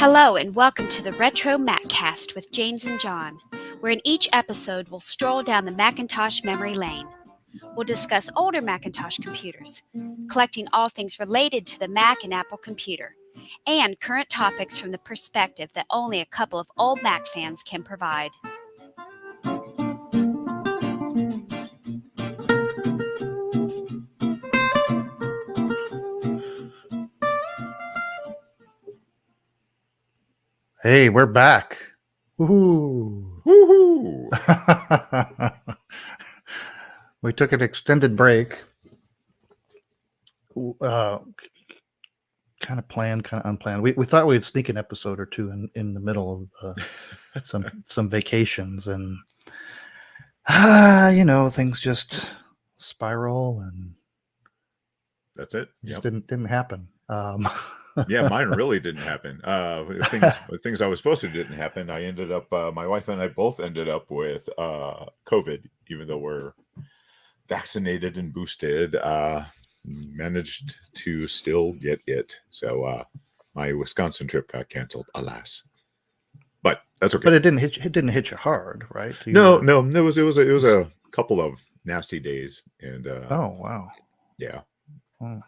Hello and welcome to the RetroMacCast with James and John, where in each episode we'll stroll down the Macintosh memory lane. We'll discuss older Macintosh computers, collecting all things related to the Mac and Apple computer, and current topics from the perspective that only a couple of old Mac fans can provide. Hey, we're back. Woohoo! Woohoo! We took an extended break. Kind of planned, kind of unplanned. We thought we'd sneak an episode or two in the middle of some vacations, and things just spiral, and That's it. just didn't happen. Yeah, mine really didn't happen. Things I was supposed to didn't happen. I ended up, my wife and I both ended up with COVID, even though we're vaccinated and boosted. Managed to still get it. So my Wisconsin trip got canceled, alas. But that's okay. But it didn't hit you hard, right? No. It was a couple of nasty days, and oh wow, yeah. Oh.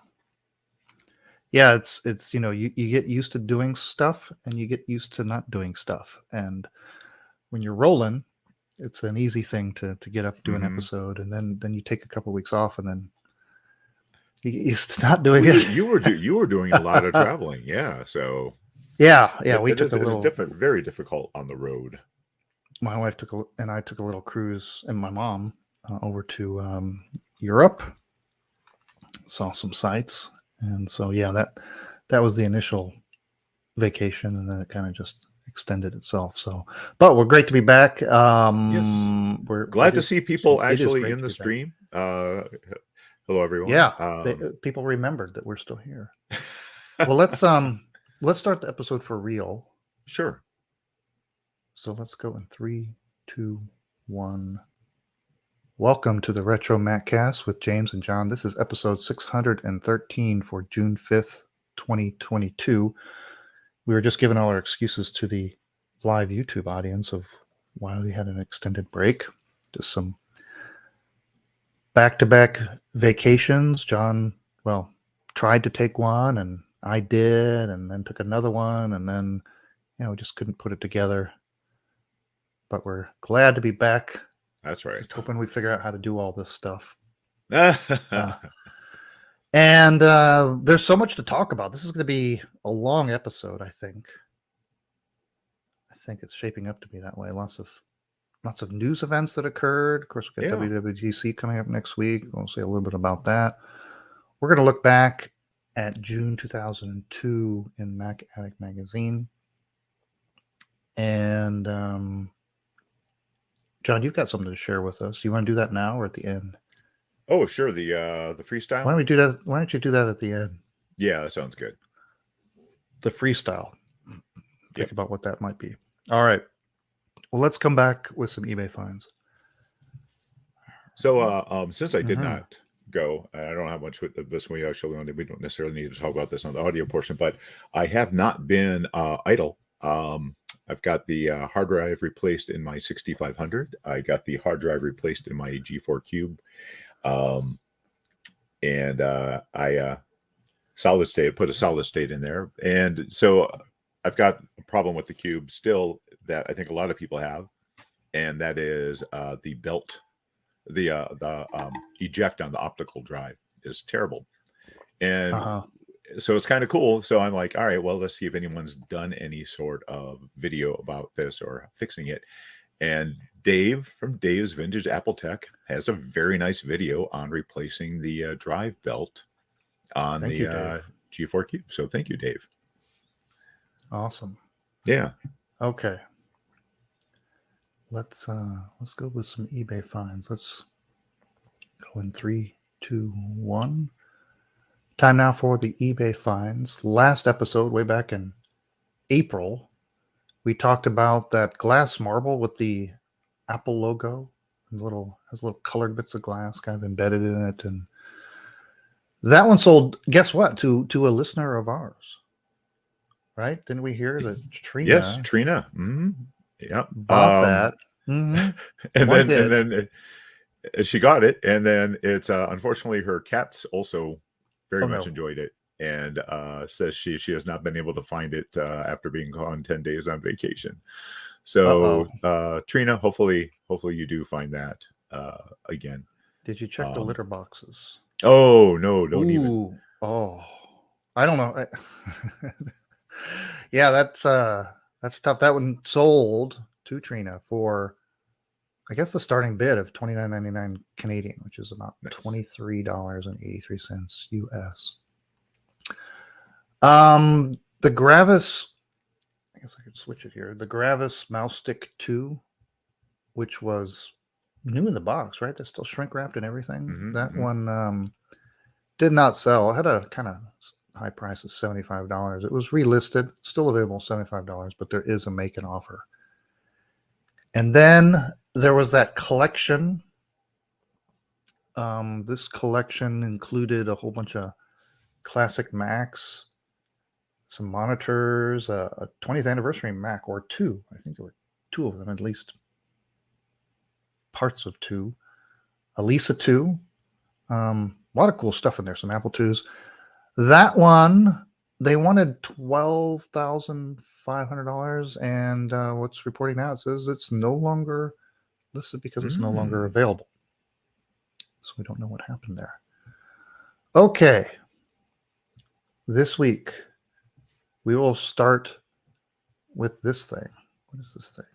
Yeah, it's you get used to doing stuff and you get used to not doing stuff. And when you're rolling, it's an easy thing to get up, do an episode, and then you take a couple of weeks off, and then you get used to not doing it. You were doing a lot of traveling, yeah. So yeah, we took took a little very difficult on the road. My wife took a little cruise, and my mom over to Europe, saw some sights. And so, yeah, that was the initial vacation, and then it kind of just extended itself. So, but we're great to be back. Yes, we're glad to see people actually in the stream. Hello, everyone. Yeah, people remembered that we're still here. Well, let's start the episode for real. Sure. So let's go in 3, 2, 1. Welcome to the RetroMacCast with James and John. This is episode 613 for June 5th, 2022. We were just giving all our excuses to the live YouTube audience of why we had an extended break. Just some back-to-back vacations. John, tried to take one, and I did, and then took another one, and then, just couldn't put it together. But we're glad to be back. That's right. Just hoping we figure out how to do all this stuff. And there's so much to talk about. This is going to be a long episode, I think. I think it's shaping up to be that way. Lots of news events that occurred. Of course, we've got WWDC coming up next week. We'll say a little bit about that. We're going to look back at June 2002 in Mac Addict magazine. And John, you've got something to share with us. You want to do that now or at the end? Oh, sure. The freestyle. Why don't we do that? Why don't you do that at the end? Yeah, that sounds good. The freestyle. Think about what that might be. All right. Well, let's come back with some eBay finds. So, since I did not go, I don't have much with this. We don't necessarily need to talk about this on the audio portion, but I have not been idle. I've got the hard drive replaced in my 6500. I got the hard drive replaced in my G4 Cube. And I solid state, put a solid state in there. And so I've got a problem with the Cube still that I think a lot of people have. And that is the belt, the eject on the optical drive is terrible. And so it's kind of cool. So I'm like, all right, well, let's see if anyone's done any sort of video about this or fixing it. And Dave from Dave's Vintage Apple Tech has a very nice video on replacing the drive belt on the G4 Cube. So thank you, Dave. Awesome. Yeah. Okay. Let's go with some eBay finds. Let's go in 3, 2, 1. Time now for the eBay finds. Last episode, way back in April, we talked about that glass marble with the Apple logo and has little colored bits of glass kind of embedded in it, and that one sold. Guess what? To a listener of ours. right? Didn't we hear that Yes, Trina Trina. Yeah. bought that? Mm-hmm. And One then she got it, and then it's unfortunately her cats also very Oh, much no. enjoyed it, and says she has not been able to find it after being gone 10 days on vacation. So Trina, hopefully you do find that again. Did you check the litter boxes? Oh no, don't even. Oh, I don't know. Yeah, that's tough. That one sold to Trina for, I guess, the starting bid of $29.99 Canadian, which is about Nice. $23.83 US. The Gravis, I guess I could switch it here. The Gravis Mouse Stick 2, which was new in the box, right? That's still shrink wrapped and everything. That one did not sell. It had a kind of high price of $75. It was relisted, still available $75, but there is a make an offer. And then there was that collection. This collection included a whole bunch of classic Macs, some monitors, a 20th anniversary Mac, or two. I think there were two of them, at least parts of two. A Lisa 2. A lot of cool stuff in there, some Apple IIs. That one, they wanted $12,500, and what's reporting now, it says it's no longer listed because it's no longer available. So we don't know what happened there. Okay. This week, we will start with this thing. What is this thing?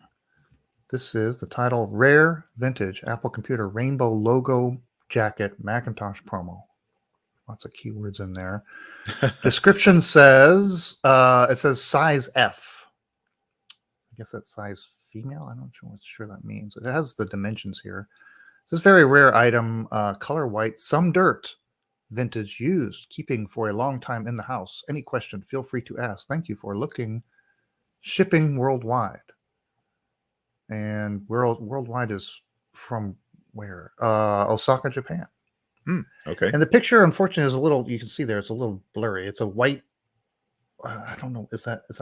This is the title, Rare Vintage Apple Computer Rainbow Logo Jacket Macintosh Promo. Lots of keywords in there. Description says, it says size F. I guess that's size female. I'm not sure what that means. It has the dimensions here. This very rare item, color white, some dirt, vintage, used, keeping for a long time in the house. Any question, feel free to ask. Thank you for looking. Shipping worldwide. And worldwide is from where? Osaka, Japan. Okay. And the picture, unfortunately, is a little, you can see there, it's a little blurry. It's a white, I don't know, is that a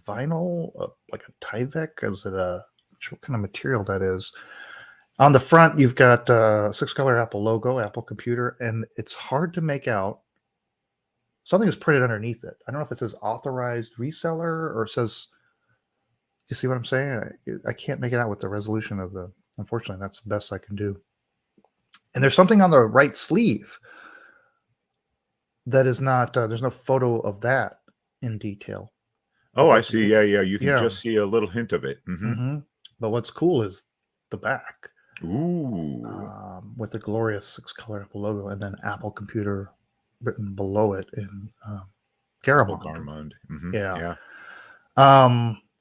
vinyl, like a Tyvek? Is it not sure what kind of material that is? On the front, you've got 6-color Apple logo, Apple Computer, and it's hard to make out. Something is printed underneath it. I don't know if it says authorized reseller or it says, you see what I'm saying? I can't make it out with the resolution of the, unfortunately, that's the best I can do. And there's something on the right sleeve that is not, there's no photo of that in detail. Oh, I see. Yeah. You can just see a little hint of it. But what's cool is the back. Ooh. With the glorious 6-color Apple logo and then Apple Computer written below it in Garamond. Yeah.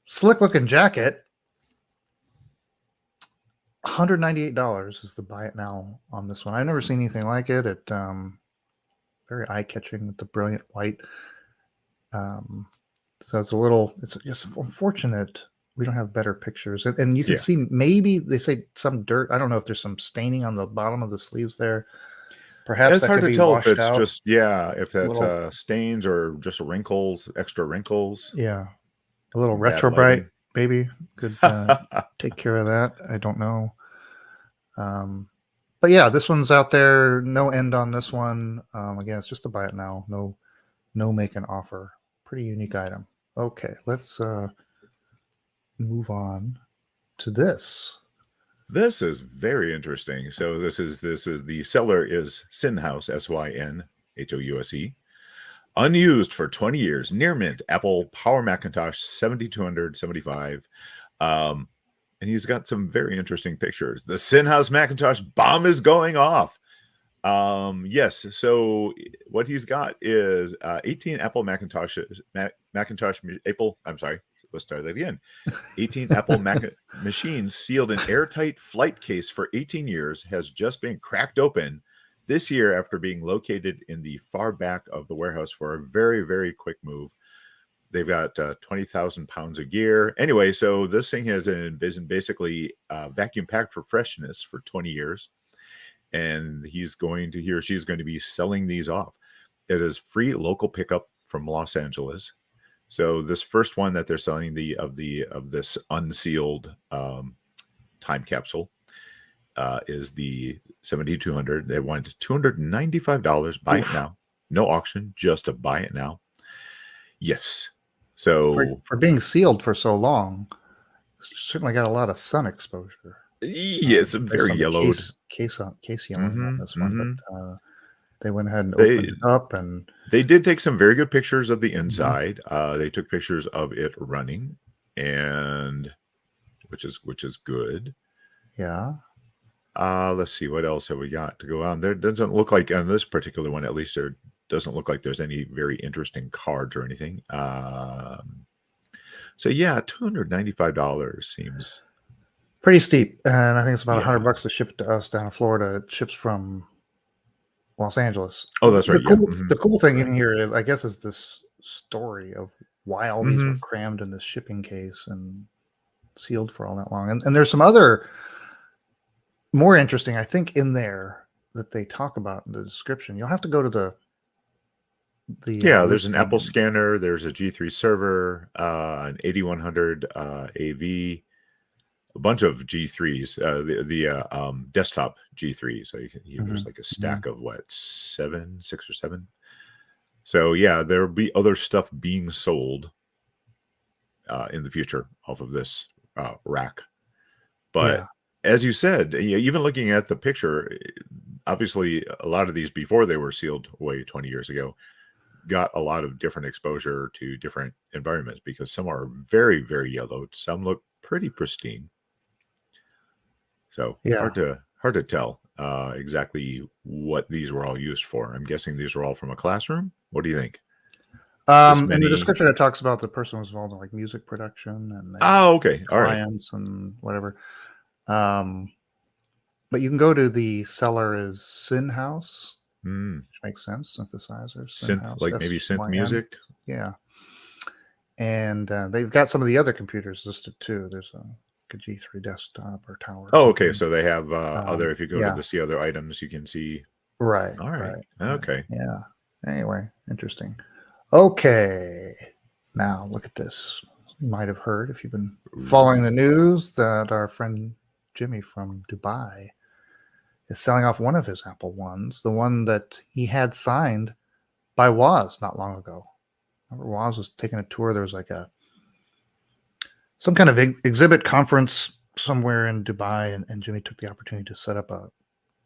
Slick looking jacket. $198 is the buy it now on this one. I've never seen anything like it. It very eye-catching with the brilliant white. So it's just unfortunate we don't have better pictures. And you can see, maybe they say some dirt. I don't know if there's some staining on the bottom of the sleeves there. Perhaps it's hard to tell if it's out. just, if that's stains or just wrinkles, extra wrinkles. Yeah. A little retro bright, maybe. Could take care of that. I don't know. But yeah, this one's out there. No end on this one. Again, it's just a buy it now. No make an offer. Pretty unique item. Okay, let's move on to this. This is very interesting. So this is the seller is Synhouse, SYNHOUSE. Unused for 20 years, near mint, Apple Power Macintosh 7275. And he's got some very interesting pictures. The Synhouse Macintosh bomb is going off. Yes. So what he's got is 18 Apple Macintosh Apple. I'm sorry. Let's start that again. 18 Apple Mac machines sealed in airtight flight case for 18 years has just been cracked open this year after being located in the far back of the warehouse for a very, very quick move. They've got 20,000 pounds of gear. Anyway, so this thing has been basically vacuum packed for freshness for 20 years. And he or she's going to be selling these off. It is free local pickup from Los Angeles. So this first one that they're selling of this unsealed time capsule is the 7200. They wanted $295. Buy it now. No auction, just to buy it now. Yes. So For being sealed for so long, certainly got a lot of sun exposure. it's very yellowed. Case yellowing on this one, but they went ahead and They- opened it up, and They did take some very good pictures of the inside. They took pictures of it running, and which is good. yeah, Let's see, what else have we got to go on. There doesn't look like on this particular one, at least there doesn't look like there's any very interesting cards or anything. So yeah, $295 seems pretty steep, and I think it's about Yeah. $100 to ship it to us down in Florida. It ships from Los Angeles. Oh, that's right. The cool thing in here is, I guess, is this story of why all these were crammed in this shipping case and sealed for all that long. And there's some other more interesting, I think, in there that they talk about in the description. You'll have to go to the there's an Apple listing. scanner, there's a G3 server, an 8100 AV, a bunch of G3s, the desktop G3. So there's like a stack of what, 6 or 7. So yeah, there'll be other stuff being sold in the future off of this rack. But as you said, even looking at the picture, obviously a lot of these before they were sealed away 20 years ago got a lot of different exposure to different environments, because some are very, very yellowed, some look pretty pristine. So hard to tell exactly what these were all used for. I'm guessing these were all from a classroom. What do you think? In the description, it talks about the person was involved in like music production and okay, all right, clients and whatever. But you can go to the seller is Sin House, which makes sense. Synthesizer, synth, like maybe synth music. Yeah, and they've got some of the other computers listed too. There's a G3 desktop or tower. Oh, okay. So they have other. If you go to see other items, you can see. Right. All right. Okay. Yeah. Anyway, interesting. Okay. Now look at this. You might have heard, if you've been following the news, that our friend Jimmy from Dubai is selling off one of his Apple Ones, the one that he had signed by Woz not long ago. Remember, Woz was taking a tour. There was like some kind of exhibit conference somewhere in Dubai, and Jimmy took the opportunity to set up a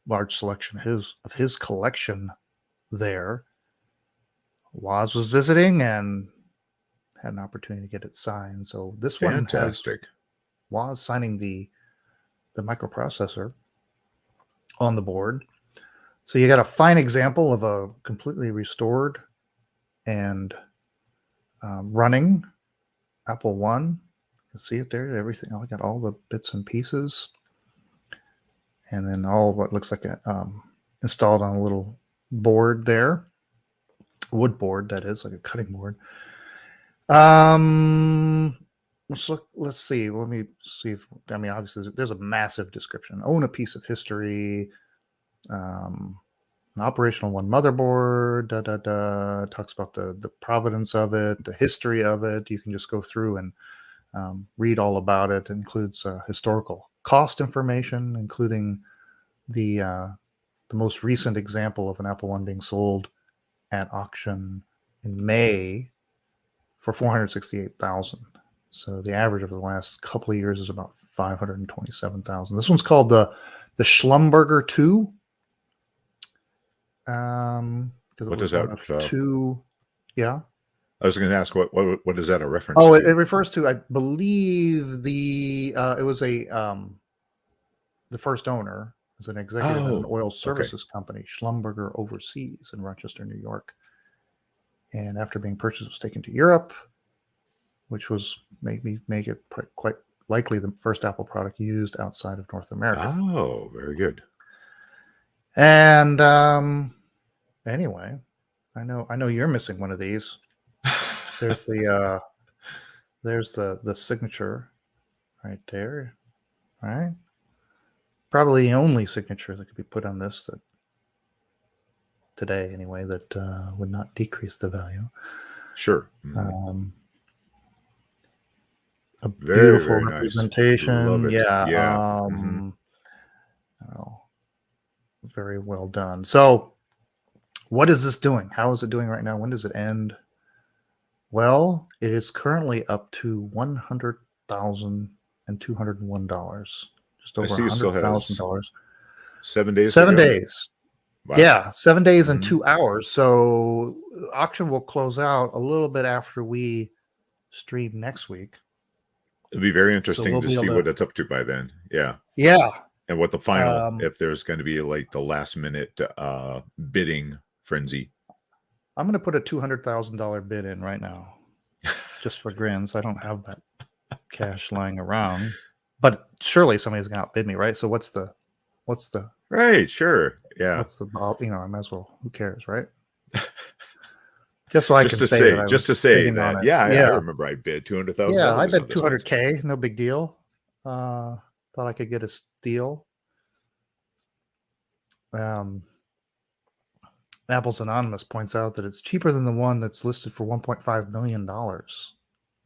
large selection of his collection there. Woz was visiting and had an opportunity to get it signed. So this one has Woz signing the microprocessor on the board. So you got a fine example of a completely restored and running Apple One. You can see it there. Everything. I got all the bits and pieces, and then all what looks like installed on a little board there, wood board that is, like a cutting board. Let's look. Let's see. Let me see if obviously there's a massive description. Own a piece of history. An operational one motherboard. Talks about the provenance of it, the history of it. You can just go through and read all about it. It includes historical cost information, including the most recent example of an Apple One being sold at auction in May for $468,000. So the average over the last couple of years is about $527,000. This one's called the Schlumberger 2. What does that? 2? Yeah. I was going to ask what is that a reference? Oh, to? It refers to, I believe, it was the first owner is an executive at an oil services company, Schlumberger Overseas in Rochester, New York. And after being purchased, it was taken to Europe, which was make it quite likely the first Apple product used outside of North America. Oh, very good. And anyway, I know you're missing one of these. There's the signature right there, right? Probably the only signature that could be put on this that today, anyway, that would not decrease the value. Sure. A Very, beautiful very nice. Love representation. it. Yeah. Yeah. Mhm. Oh, very well done. So, what is this doing? How is it doing right now? When does it end? Well, it is currently up to $100,201, just I over see it still has $100,000. 7 days to 7 go. days. Wow. Yeah, 7 days and Mhm. 2 hours. So auction will close out a little bit after we stream next week. It'll be very So interesting we'll to be see able what to, it's up to by then. Yeah. yeah. And what the final, Um, if there's going to be like the last minute bidding frenzy. I'm going to put a $200,000 bid in right now, just for grins. I don't have that cash lying around, but surely somebody's going to outbid me, right? So what's the Right. Sure. Yeah. I might as well. Who cares, right? Just so I can say that I was just to say bidding on that. it. Yeah. I Yeah, remember I bid yeah. I $200,000 on bet this once. 200K. No big deal. Thought I could get a steal. Apple's Anonymous points out that it's cheaper than the one that's listed for $1.5 million on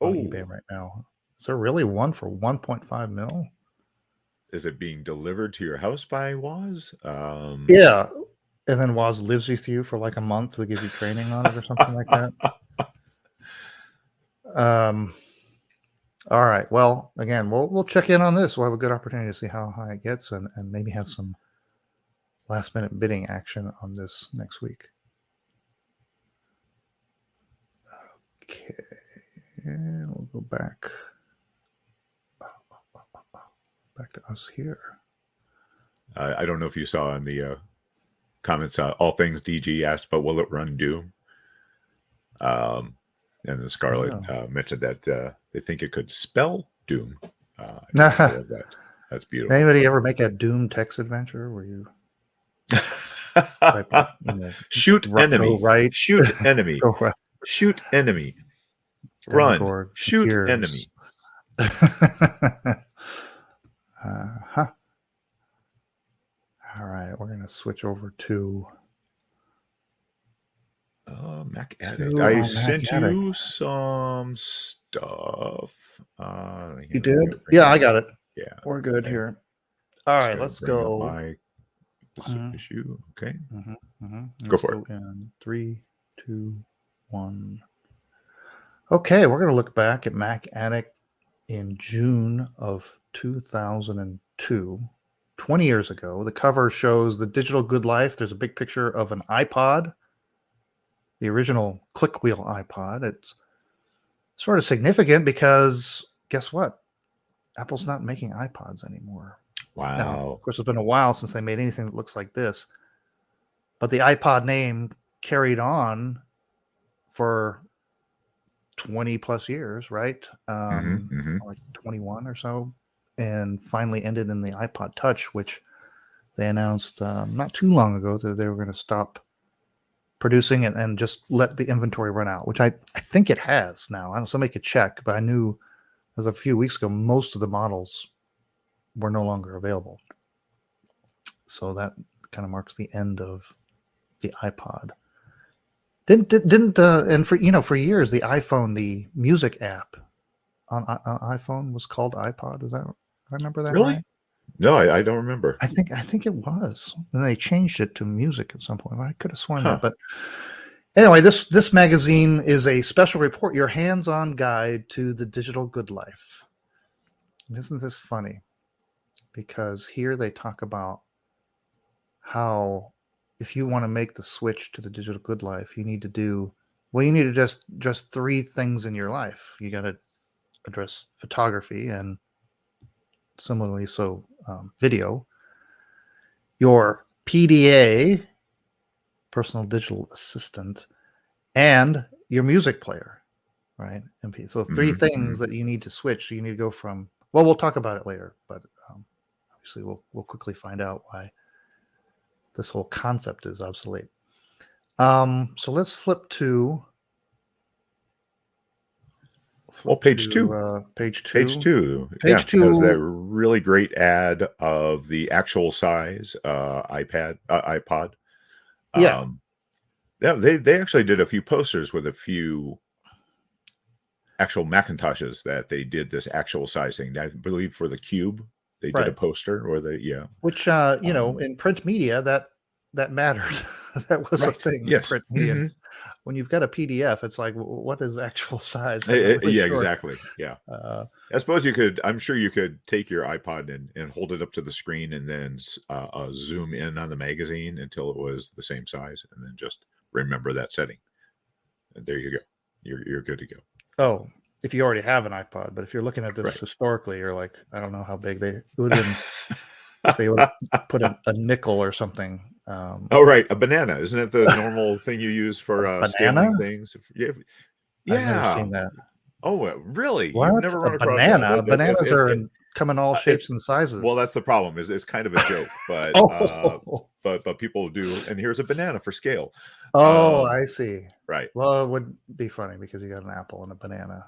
eBay right now. Is there really one for 1.5 mil? Is it being delivered to your house by Woz? Yeah. And then Woz lives with you for like a month to give you training on it or something like that. All right. Well, again, we'll check in on this. We'll have a good opportunity to see how high it gets and maybe have some last minute bidding action on this next week. Okay. We'll go back to us here. I don't know if you saw in the comments, All Things DG asked, but will it run Doom? And then Scarlett mentioned that they think it could spell Doom. I love that. That's beautiful. Anybody ever make a Doom text adventure where you type up, shoot enemy, right, shoot enemy, go right, shoot enemy, run, Demogorg shoot appears. enemy. All right, we're gonna switch over to Mac Addict. I sent you some stuff. You did? Yeah, I got it. Yeah, we're good here. All right, let's go. My issue. Okay, Go for it. In 3, 2, 1. Okay, we're gonna look back at Mac Addict in June of 2002. 20 years ago. The cover shows the digital good life. There's a big picture of an iPod, the original click wheel iPod. It's sort of significant because guess what? Apple's not making iPods anymore. Wow. Now, of course, it's been a while since they made anything that looks like this. But the iPod name carried on for 20 plus years, right? Like 21 or so. And finally ended in the iPod Touch, which they announced not too long ago that they were going to stop producing it and just let the inventory run out, which I think it has now. I don't know, somebody could check, but I knew as a few weeks ago, most of the models were no longer available. So that kind of marks the end of the iPod. And for years, the iPhone, the music app on iPhone was called iPod. Is that, I remember that really? Right? No, I don't remember. I think it was. And they changed it to music at some point. I could have sworn that. But anyway, this magazine is a special report, your hands-on guide to the digital good life. And isn't this funny? Because here they talk about how if you want to make the switch to the digital good life, you need to just 3 things in your life. You got to address photography and similarly so video, your PDA, personal digital assistant, and your music player, right? MP. So 3 things that you need to switch. So you need to go from, well, we'll talk about it later, but obviously we'll quickly find out why this whole concept is obsolete. So let's flip to page 2. Page 2. Page 2. Page 2 has that really great ad of the actual size iPod. Yeah, they actually did a few posters with a few actual Macintoshes that they did this actual sizing. I believe for the Cube, they did a poster or which in print media that mattered. That was a thing. Yes. In print media. When you've got a PDF, it's like, what is actual size? Exactly. Yeah. I suppose I'm sure you could take your iPod and hold it up to the screen and then zoom in on the magazine until it was the same size, and then just remember that setting. And there you go. You're good to go. Oh, if you already have an iPod, but if you're looking at this historically, you're like, I don't know how big it would have been if they would put a nickel or something. A banana. Isn't it the normal thing you use for scaling things? I've never seen that. Oh, really? What? You've never run across banana? That? Bananas come in all shapes and sizes. Well, that's the problem. It's kind of a joke, but but people do. And here's a banana for scale. Oh, I see. Right. Well, it would be funny because you got an apple and a banana.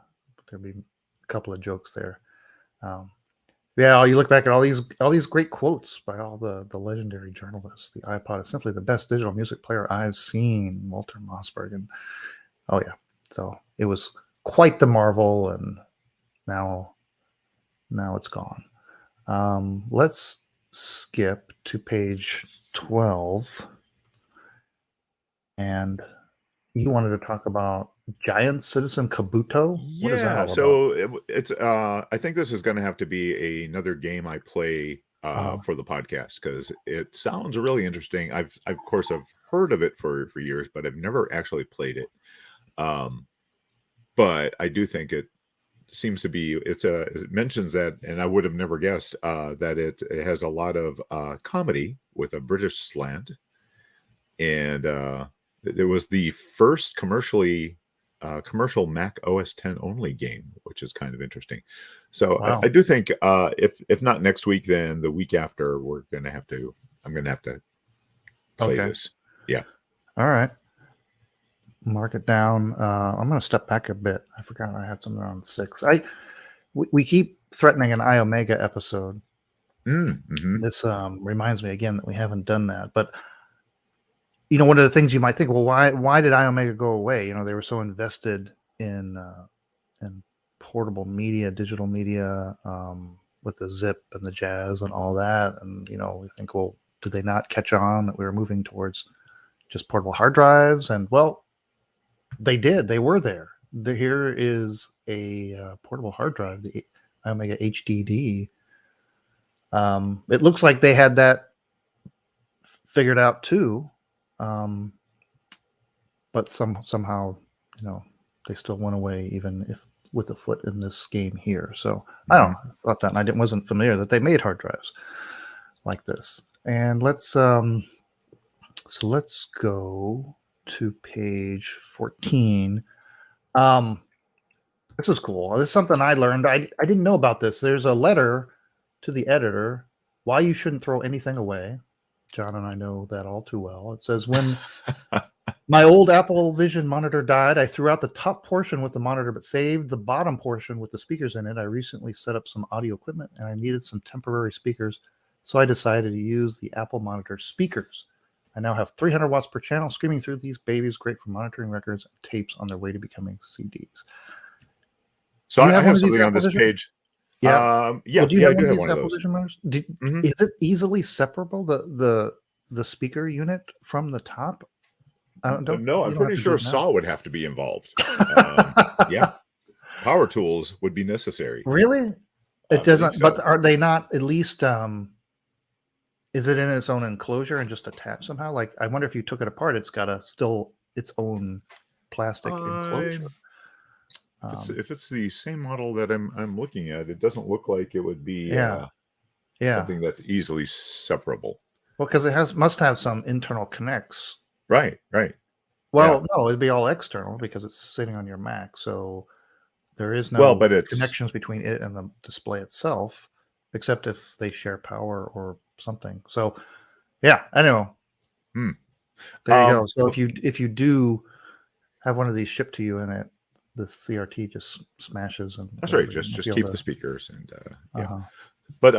There'd be a couple of jokes there. You look back at all these great quotes by all the legendary journalists. The iPod is simply the best digital music player I've seen. Walter Mossberg, and so it was quite the marvel, and now it's gone. Let's skip to page 12, and you wanted to talk about Giant Citizen Kabuto? What is that so it's I think this is going to have to be another game I play for the podcast, because it sounds really interesting. I've of course heard of it for years, but I've never actually played it. But I do think it seems to be it mentions that, and I would have never guessed that it has a lot of comedy with a British slant, and it was the first commercial Mac OS X only game, which is kind of interesting. So I do think if not next week, then the week after, I'm gonna have to play this. Yeah. All right. Mark it down. I'm gonna step back a bit. I forgot I had something around 6. We keep threatening an Iomega episode. This reminds me again that we haven't done that, but one of the things you might think, well, why did Iomega go away? They were so invested in portable media, digital media, with the zip and the jazz and all that. And, we think, well, did they not catch on that we were moving towards just portable hard drives? And, well, they did. They were there. Here is a portable hard drive, the Iomega HDD. It looks like they had that figured out too. But somehow, they still went away, even if with a foot in this game here. So I don't know. I thought that, and I wasn't familiar that they made hard drives like this. And let's go to page 14. This is cool. This is something I learned. I didn't know about this. There's a letter to the editor why you shouldn't throw anything away. John and I know that all too well. It says, when my old Apple Vision monitor died, I threw out the top portion with the monitor, but saved the bottom portion with the speakers in it. I recently set up some audio equipment, and I needed some temporary speakers, so I decided to use the Apple monitor speakers. I now have 300 watts per channel screaming through these babies, great for monitoring records and tapes on their way to becoming CDs. So I have something on this page. Yeah. Well, do you have one of those? Vision monitors? Is it easily separable, the speaker unit from the top? No, I'm pretty sure SAW would have to be involved. Yeah. Power tools would be necessary. Really? It doesn't, but are they not at least, is it in its own enclosure and just attached somehow? Like, I wonder if you took it apart, it's got still its own plastic enclosure. If it's the same model that I'm looking at, it doesn't look like it would be something that's easily separable. Well, because it must have some internal connects. Right. Well, no, it'd be all external because it's sitting on your Mac. So there is no connections between it and the display itself, except if they share power or something. So, yeah, I know. There you go. So if you do have one of these shipped to you and the CRT just smashes, and that's right. Just keep the speakers and But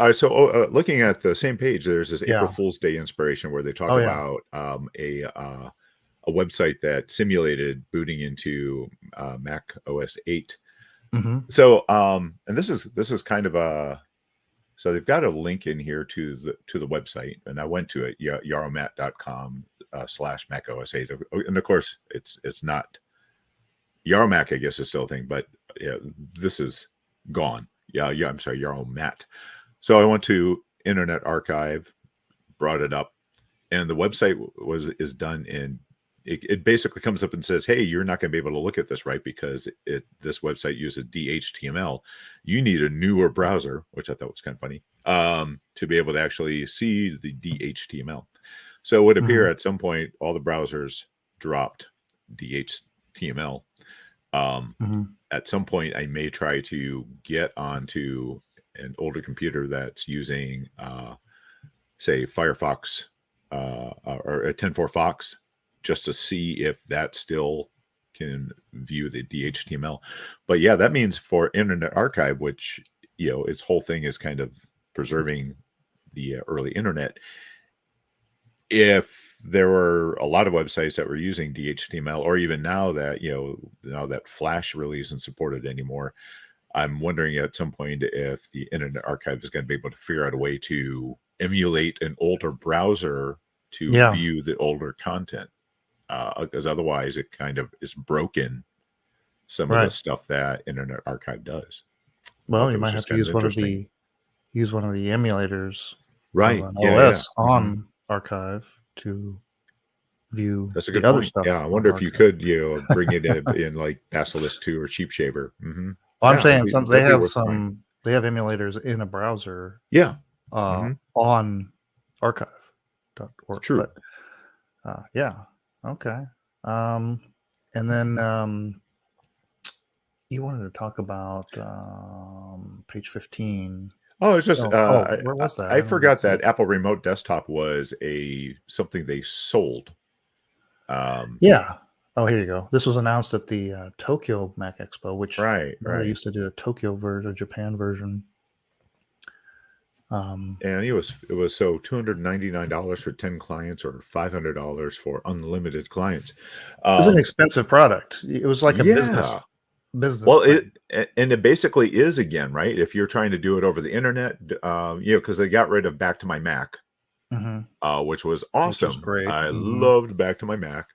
looking at the same page, there's this April Fool's Day inspiration where they talk about a website that simulated booting into Mac OS 8 So, and this is kind of a, so they've got a link in here to the website, and I went to it, yaromat.com /MacOS8, and of course it's not Yaromac, I guess is still a thing, but yeah, this is gone. Yeah, I'm sorry, Yaromat. So I went to Internet Archive, brought it up, and the website is done in. It basically comes up and says, "Hey, you're not going to be able to look at this, right? Because this website uses DHTML. You need a newer browser," which I thought was kind of funny, to be able to actually see the DHTML. So it would appear at some point all the browsers dropped DHTML. At some point, I may try to get onto an older computer that's using, say, Firefox or a 10.4 Fox, just to see if that still can view the DHTML. But yeah, that means for Internet Archive, which, its whole thing is kind of preserving the early internet. If there were a lot of websites that were using DHTML, or even now that, now that Flash really isn't supported anymore, I'm wondering at some point if the Internet Archive is going to be able to figure out a way to emulate an older browser to view the older content. Because otherwise it kind of is broken, some of the stuff that Internet Archive does. Well, you might have to use one of the emulators, right? Of an OS on Archive to view That's a good other point. stuff. Yeah, I wonder if you could, bring it in like Basilisk 2 or Cheap Shaver. Well, I'm saying they have emulators in a browser. Yeah. On archive.org. True. But, yeah. Okay. And then you wanted to talk about page 15. Oh, it's just where was that? I forgot that Apple Remote Desktop was something they sold. Yeah. Oh, here you go. This was announced at the Tokyo Mac Expo, which they used to do a Tokyo version, a Japan version. And it was so $299 for 10 clients or $500 for unlimited clients. It was an expensive product. It was like a business. Well, it basically is again, right? If you're trying to do it over the internet, because they got rid of Back to My Mac, which was awesome. Which was great. I loved Back to My Mac,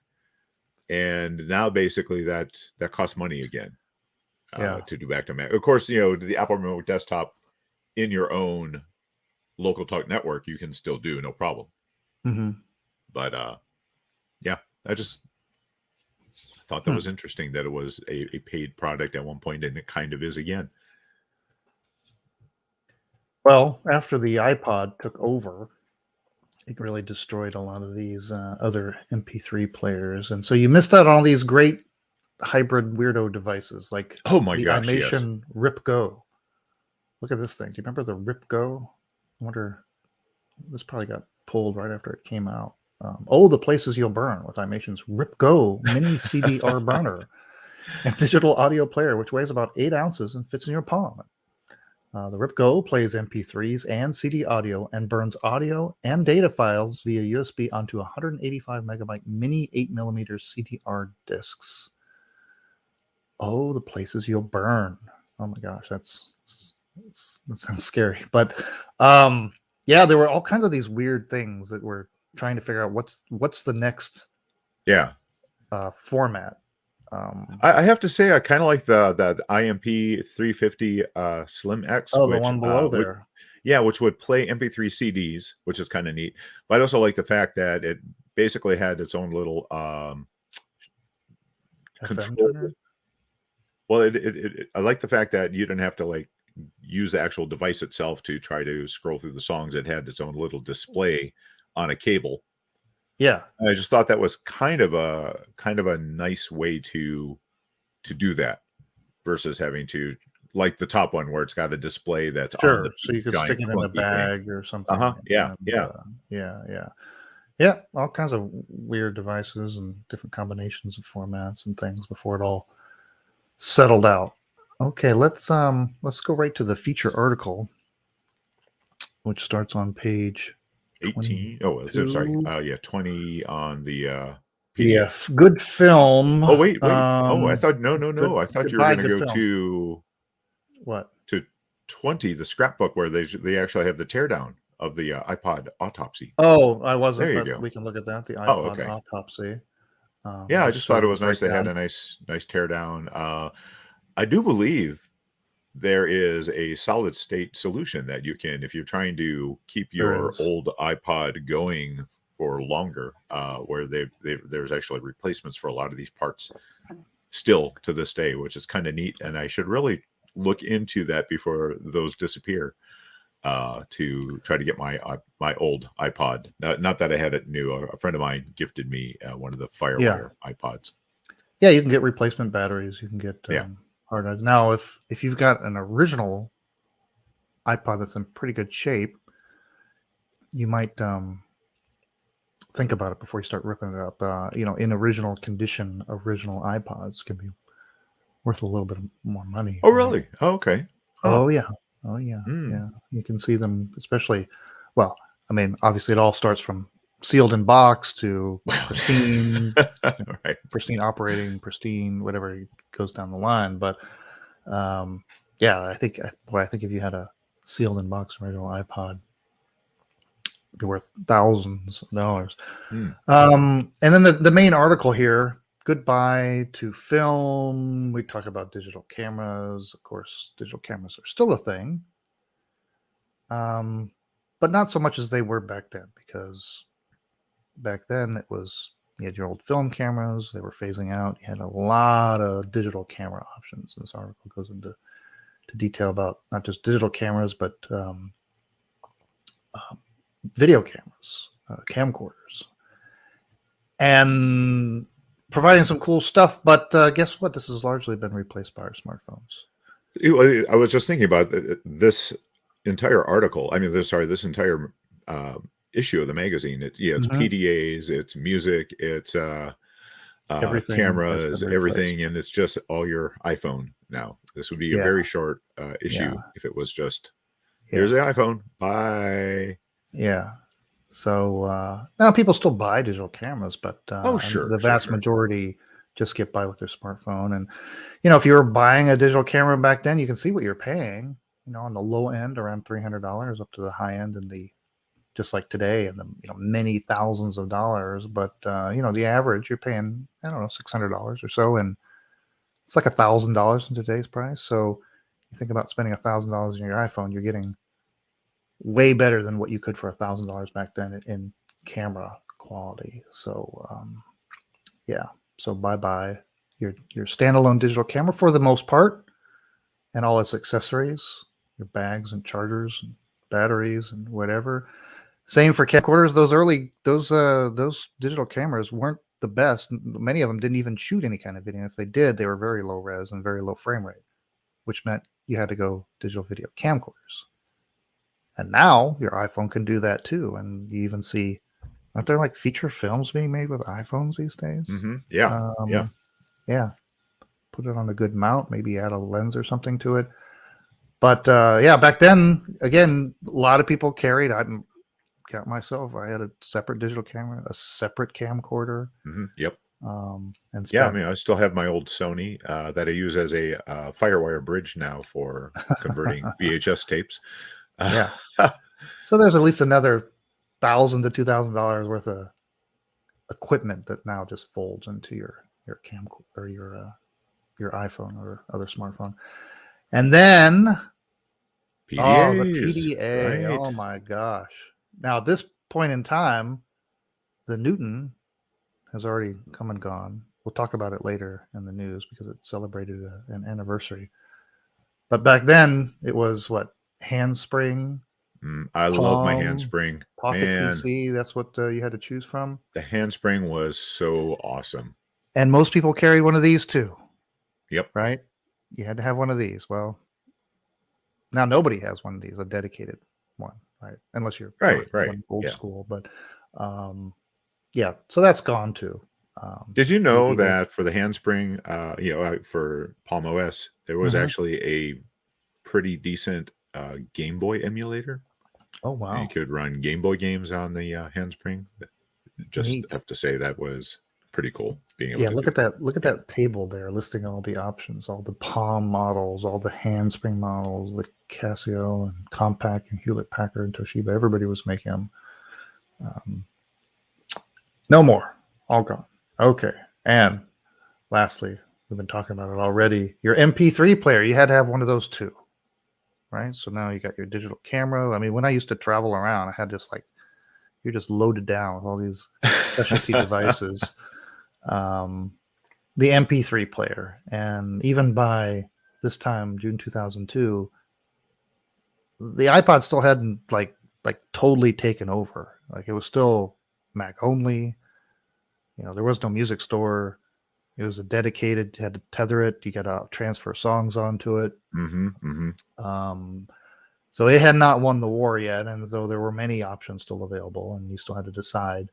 and now basically that costs money again to do Back to Mac. Of course, the Apple Remote Desktop in your own local talk network you can still do no problem. But I just thought that was interesting that it was a paid product at one point, and it kind of is again. Well, after the iPod took over, it really destroyed a lot of these other MP3 players, and so you missed out on all these great hybrid weirdo devices like Iomega RipGo. Look at this thing. Do you remember the RipGo? I wonder, this probably got pulled right after it came out. The Places You'll Burn with Imation's RipGo mini CDR burner and digital audio player, which weighs about 8 ounces and fits in your palm. The RipGo plays MP3s and CD audio and burns audio and data files via USB onto 185 megabyte mini 8mm CDR discs. Oh, the places you'll burn. Oh my gosh, that sounds scary. But there were all kinds of these weird things that we're trying to figure out what's the next format. I have to say I kind of like the IMP 350 Slim X. The one below there. Which would play MP3 CDs, which is kind of neat. But I also like the fact that it basically had its own little control. Well, I like the fact that you didn't have to use the actual device itself to try to scroll through the songs. It had its own little display on a cable. Yeah, and I just thought that was kind of a nice way to do that versus having to, like the top one where it's got a display that's on the so you could stick it in a bag or something. Yeah. All kinds of weird devices and different combinations of formats and things before it all settled out. Okay, let's go right to the feature article, which starts on page 18. 20 on the PDF. Good film. Oh wait. I thought no. I thought you were going to go to What? to 20, the scrapbook where they actually have the teardown of the iPod autopsy. Oh, I wasn't, There you but go. we can look at that. The Oh, iPod okay. autopsy. Yeah, I Just just thought it showing the was nice. They had breakdown. a nice teardown. I do believe there is a solid state solution that you can, if you're trying to keep There your is. old iPod going for longer, where there's actually replacements for a lot of these parts still to this day, which is kind of neat. And I should really look into that before those disappear, to try to get my old iPod. Not that I had it new. A friend of mine gifted me one of the FireWire iPods. Yeah, you can get replacement batteries. You can get Yeah. hard drives. Now, if you've got an original iPod that's in pretty good shape, you might think about it before you start ripping it up. In original condition, original iPods can be worth a little bit more money. Oh, right? really? Oh, okay. Oh yeah. Yeah. You can see them, especially. Well, I mean, obviously, it all starts from sealed in box to pristine, Right. pristine operating, pristine, whatever goes down the line. But yeah, I think if you had a sealed in box original iPod, it'd be worth thousands of dollars. And then the main article here. Goodbye to film. We talk about digital cameras. Of course, digital cameras are still a thing, but not so much as they were back then, because back then it was, you had your old film cameras. They were phasing out. You had a lot of digital camera options. This article goes into detail about not just digital cameras, but video cameras, camcorders, and providing some cool stuff. But guess what? This has largely been replaced by our smartphones. I was just thinking about this entire article. I mean, this entire issue of the magazine. It's PDAs, it's music, it's Everything cameras, has been everything, replaced. and it's just all your iPhone now. This would be a Yeah. very short issue if it was just, here's the iPhone, bye. Yeah. So now people still buy digital cameras, but the vast majority just get by with their smartphone. And if you were buying a digital camera back then, you can see what you're paying. On the low end, around $300, up to the high end, and just like today, and the many thousands of dollars. But the average, you're paying, I don't know, $600 or so, and it's like $1,000 in today's price. So you think about spending $1,000 on your iPhone, you're getting way better than what you could for $1,000 back then in camera quality. So so bye your standalone digital camera for the most part, and all its accessories, your bags and chargers and batteries and whatever. Same for camcorders. Those digital cameras weren't the best. Many of them didn't even shoot any kind of video. If they did, they were very low res and very low frame rate, which meant you had to go digital video camcorders. And now your iPhone can do that too. And you even see, aren't there like feature films being made with iPhones these days? Mm-hmm. Yeah. Yeah. Put it on a good mount, maybe add a lens or something to it. But back then, again, a lot of people carried. I got myself. I had a separate digital camera, a separate camcorder. Mm-hmm. Yep. And I mean, I still have my old Sony that I use as a FireWire bridge now for converting VHS tapes. So there's at least another $1,000 to $2,000 worth of equipment that now just folds into your camcorder or your iPhone or other smartphone. And then PDAs, the PDA. right. Oh my gosh. Now at this point in time, the Newton has already come and gone. We'll talk about it later in the news because it celebrated an anniversary. But back then it was what? Handspring. I love my handspring. Pocket PC. That's what you had to choose from. The handspring was so awesome. And most people carried one of these too. Yep. Right? You had to have one of these. Well, now nobody has one of these, a dedicated one, right? Unless you're right. old school. But so that's gone too. Did you know that for the handspring, for Palm OS, there was actually a pretty decent Game Boy emulator? Oh wow! You could run Game Boy games on the handspring. Just have to say that was pretty cool being able Yeah, to look do at that. Look at that table there, listing all the options, all the Palm models, all the handspring models, the Casio and Compaq and Hewlett Packard and Toshiba. Everybody was making them. No more, all gone. Okay, and lastly, we've been talking about it already. Your MP3 player, you had to have one of those too, right? So now you got your digital camera. I mean, when I used to travel around, I had just like you're just loaded down with all these specialty devices. The MP3 player, and even by this time, June 2002, the iPod still hadn't like totally taken over. Like it was still Mac only. You know, there was no music store. It was a dedicated. You had to tether it. You got to transfer songs onto it. So it had not won the war yet, and though there were many options still available, and you still had to decide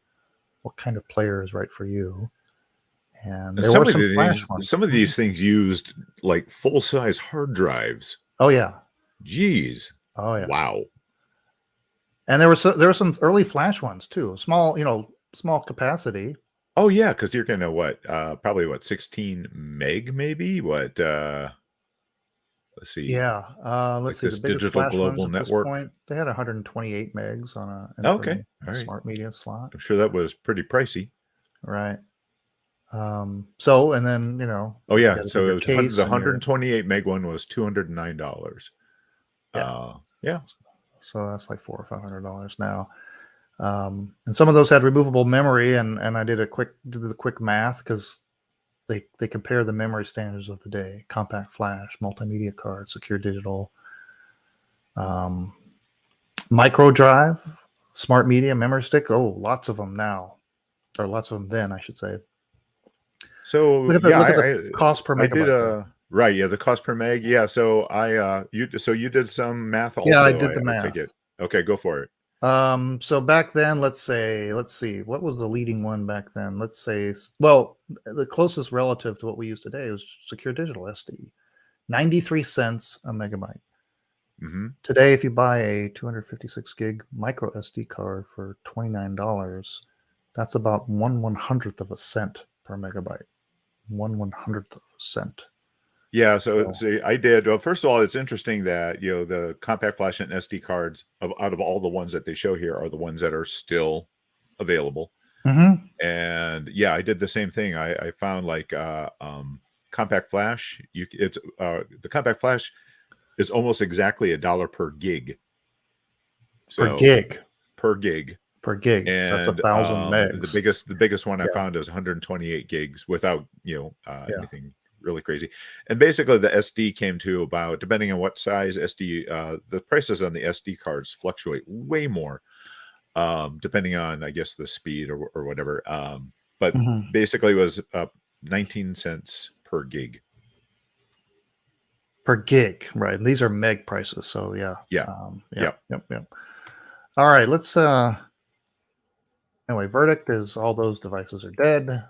what kind of player is right for you. And there were some flash ones. Some of these things used like full-size hard drives. Oh yeah. Jeez. Oh yeah. Wow. And there were some early flash ones too. Small capacity. Oh yeah, because you're gonna probably 16 meg maybe? Let's see. Yeah. Let's see. This The biggest digital flash global ones at network. this point, they had 128 megs on a Okay. All right. smart media slot. I'm sure that was pretty pricey. Right. So and then Oh yeah, so it was the 128 meg one was $209. Yeah. So that's like $400 or $500 now. And some of those had removable memory, and I did the quick math because they compare the memory standards of the day: compact flash, multimedia card, secure digital, micro drive, smart media, memory stick. Oh, lots of them now, or lots of them then, I should say. So look at the cost per megabyte. Right, yeah, the cost per meg. Yeah, so you did some math also. Yeah, I did the math. Take it. Okay, go for it. So back then, let's see, what was the leading one back then? Let's say, well, the closest relative to what we use today was secure digital SD, 93 cents a megabyte. Today, if you buy a 256 gig micro SD card for $29, that's about 1/100th of a cent per megabyte. 1/100th of a cent. Yeah, so I did. Well, first of all, it's interesting that the compact flash and SD cards out of all the ones that they show here are the ones that are still available. And yeah, I did the same thing. I found like compact flash. The compact flash is almost exactly $1 per gig. Per gig. And so that's 1,000 megs. The biggest one I found is 128 gigs without anything really crazy. And basically the SD came to about, depending on what size SD, the prices on the SD cards fluctuate way more, depending on, I guess, the speed or whatever. But basically it was 19 cents per gig. Per gig, right? And these are meg prices, so yeah. Yep. All right, let's anyway, verdict is all those devices are dead.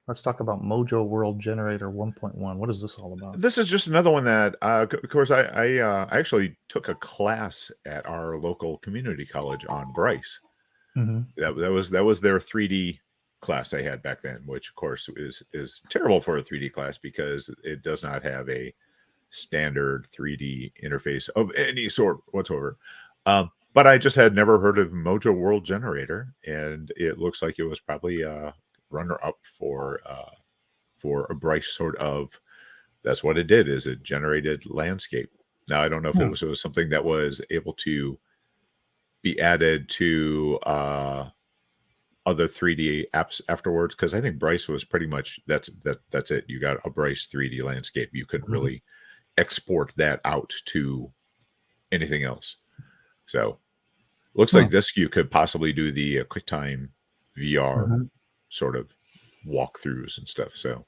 Let's talk about Mojo World Generator 1.1. What is this all about? This is just another one that, of course, I actually took a class at our local community college on Bryce. That was their 3D class they had back then, which of course is terrible for a 3D class because it does not have a standard 3D interface of any sort whatsoever. But I just had never heard of Mojo World Generator, and it looks like it was probably runner-up for a Bryce sort of. That's what it did, is it generated landscape. Now I don't know if it was something that was able to be added to other 3D apps afterwards, because I think Bryce was pretty much that's it. You got a Bryce 3D landscape. You couldn't really export that out to anything else. So looks like this you could possibly do the QuickTime VR sort of walkthroughs and stuff. So,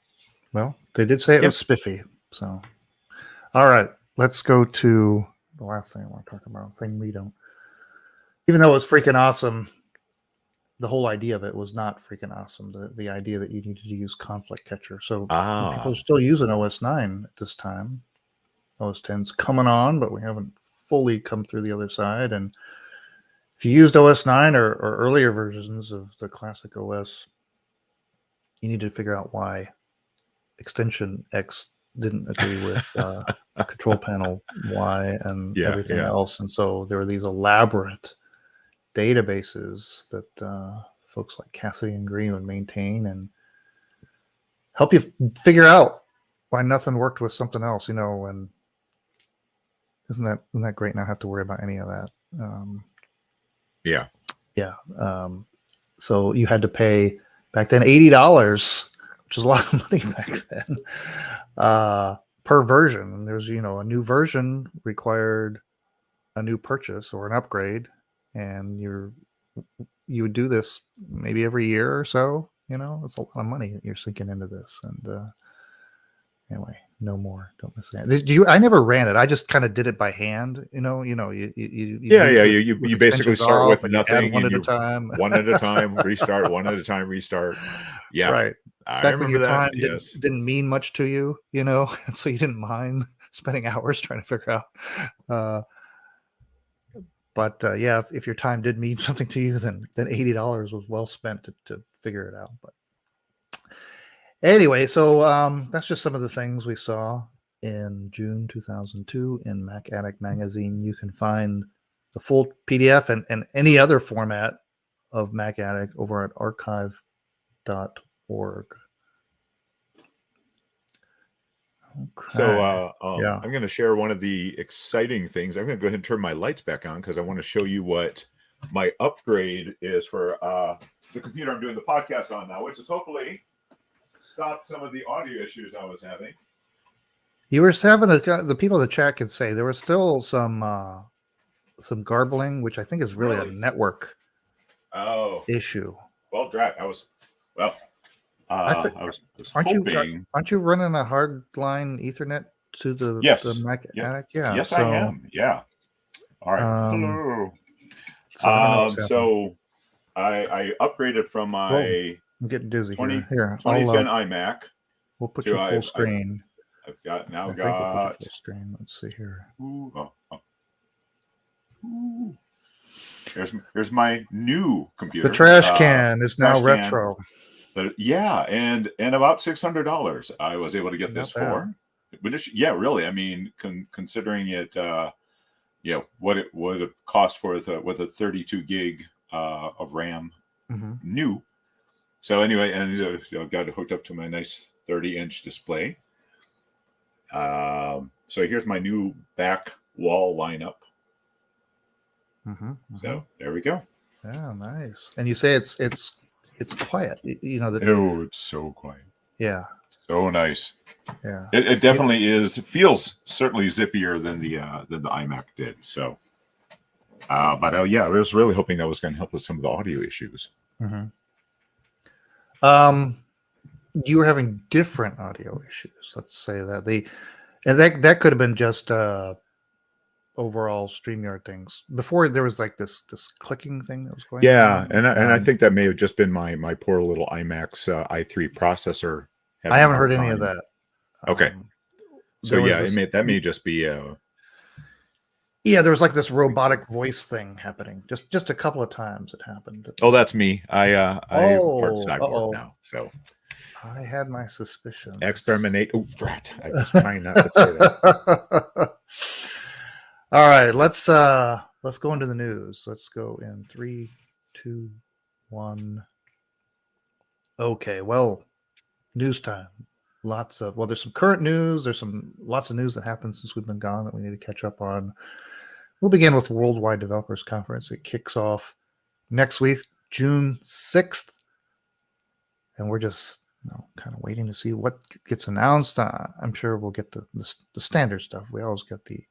well, they did say it was spiffy. So, all right, let's go to the last thing I want to talk about. Thing we don't, even though it's freaking awesome, the whole idea of it was not freaking awesome. The idea that you needed to use conflict catcher. So people are still using OS 9 at this time. OS 10's coming on, but we haven't fully come through the other side. And if you used OS 9 or earlier versions of the classic OS, you need to figure out why extension X didn't agree with control panel Y and Yeah, everything yeah. else. And so there were these elaborate databases that folks like Cassidy and Green would maintain and help you figure out why nothing worked with something else, and isn't that great? Not have to worry about any of that. Yeah. Yeah. So you had to pay back then $80, which was a lot of money back then, per version. And there's, a new version required a new purchase or an upgrade, and you would do this maybe every year or so. It's a lot of money that you're sinking into this. And anyway, no more. Don't miss that. Did you? I never ran it. I just kind of did it by hand. You Yeah. move You with basically extensions start with off and you add nothing one and at a you time. one at a time, restart, one at a time, restart. Yeah. Right. I Back when remember your that. time Yes. didn't mean much to you, and so you didn't mind spending hours trying to figure out. But yeah, if your time did mean something to you, then $80 was well spent to figure it out. But anyway, so that's just some of the things we saw in June 2002 in Mac Addict magazine. You can find the full PDF and any other format of Mac Addict over at archive.org. Okay. So Yeah. I'm going to share one of the exciting things. I'm going to go ahead and turn my lights back on because I want to show you what my upgrade is for the computer I'm doing the podcast on now, which is hopefully stop some of the audio issues I was having. You were having the people in the chat could say there was still some garbling, which I think is really a network issue. Well, Drac, I was aren't you running a hardline Ethernet to the Mac Addict? Yeah. Yes, I am. Yeah. All right. Hello. So I upgraded from my I'm getting dizzy 2010 iMac. We'll put you full screen. I've got we'll put you full screen. Let's see here. Here's my new computer. The trash can is now retro. Yeah, and about $600 I was able to get this for. But really. I mean, considering it, what it would have cost with a 32 gig of RAM new. So anyway, and got it hooked up to my nice 30-inch display. So here's my new back wall lineup. So there we go. Yeah, nice. And you say it's quiet. It's so quiet. Yeah. So nice. Yeah. It definitely is. It feels certainly zippier than the iMac did. So, but I was really hoping that was going to help with some of the audio issues. You were having different audio issues. Let's say that that could have been just overall StreamYard things. Before there was like this clicking thing that was going on. Yeah, and I think that may have just been my poor little iMac's i3 processor. I haven't heard any of that. Okay. So that may just be yeah, there was like this robotic voice thing happening. Just a couple of times it happened. Oh, that's me. I part cyborg now. So I had my suspicions. Exterminate. Oh, drat. I was trying not to say that. All right, let's go into the news. Let's go in 3, 2, 1. Okay, well, news time. There's some current news. There's lots of news that happened since we've been gone that we need to catch up on. We'll begin with Worldwide Developers Conference. It kicks off next week, June 6th, and we're just kind of waiting to see what gets announced. I'm sure we'll get the standard stuff. We always get the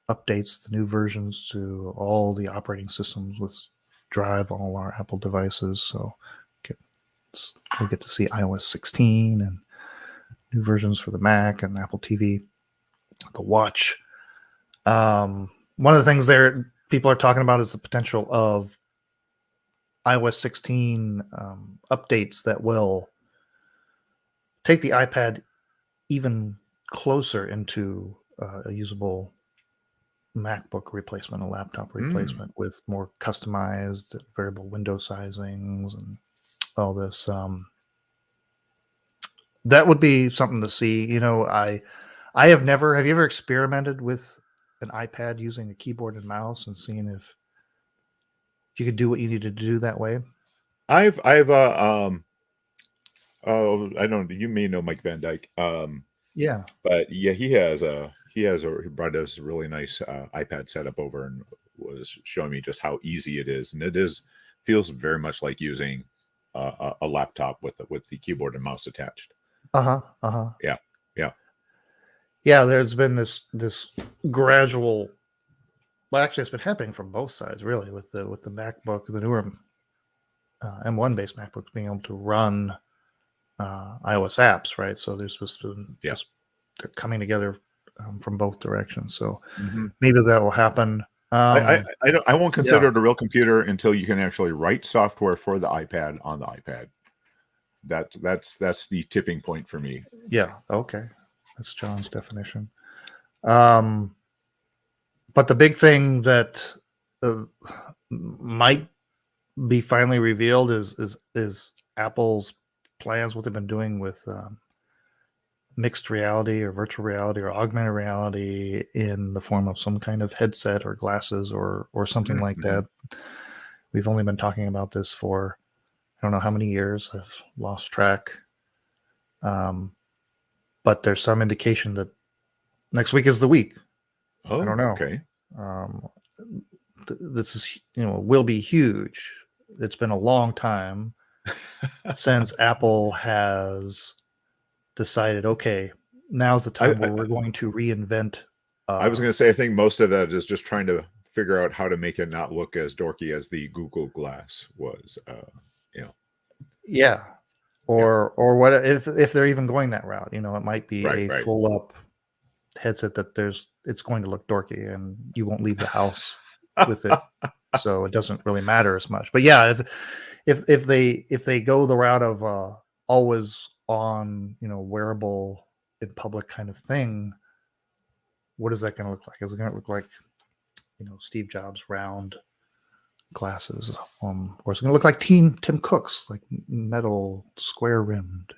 updates, the new versions to all the operating systems with Drive, all our Apple devices. So we'll get to see iOS 16 and new versions for the Mac and Apple TV, the Watch. One of the things there people are talking about is the potential of iOS 16 updates that will take the iPad even closer into a usable MacBook replacement, a laptop replacement with more customized variable window sizings and all this. That would be something to see. You know, I have never. Have you ever experimented with an iPad using a keyboard and mouse and seeing if you could do what you needed to do that way? I've oh, I don't. You may know Mike Van Dyke. Yeah. But yeah, he brought us a really nice iPad setup over and was showing me just how easy it is, and feels very much like using a laptop with the keyboard and mouse attached. Yeah. Yeah. Yeah. There's been this gradual. Well, actually, it's been happening from both sides, really, with the MacBook, the newer M1 based MacBooks being able to run iOS apps, right? So there's supposed to just they're coming together from both directions. So maybe that will happen. I won't consider it a real computer until you can actually write software for the iPad on the iPad. That's the tipping point for me. Yeah. Okay. That's John's definition. But the big thing that might be finally revealed is Apple's plans, what they've been doing with mixed reality or virtual reality or augmented reality in the form of some kind of headset or glasses or something like that. We've only been talking about this for I don't know how many years. I've lost track. But there's some indication that next week is the week. Oh, I don't know. Okay. This is will be huge. It's been a long time since Apple has decided, okay, now's the time where we're going to reinvent. I was going to say, I think most of that is just trying to figure out how to make it not look as dorky as the Google Glass was. Yeah. Or what if they're even going that route? It might be a full up headset that it's going to look dorky and you won't leave the house with it, so it doesn't really matter as much. But yeah, if they go the route of always on wearable in public kind of thing, what is that going to look like? Is it going to look like Steve Jobs round glasses, or is it going to look like Tim Cook's, like metal square rimmed?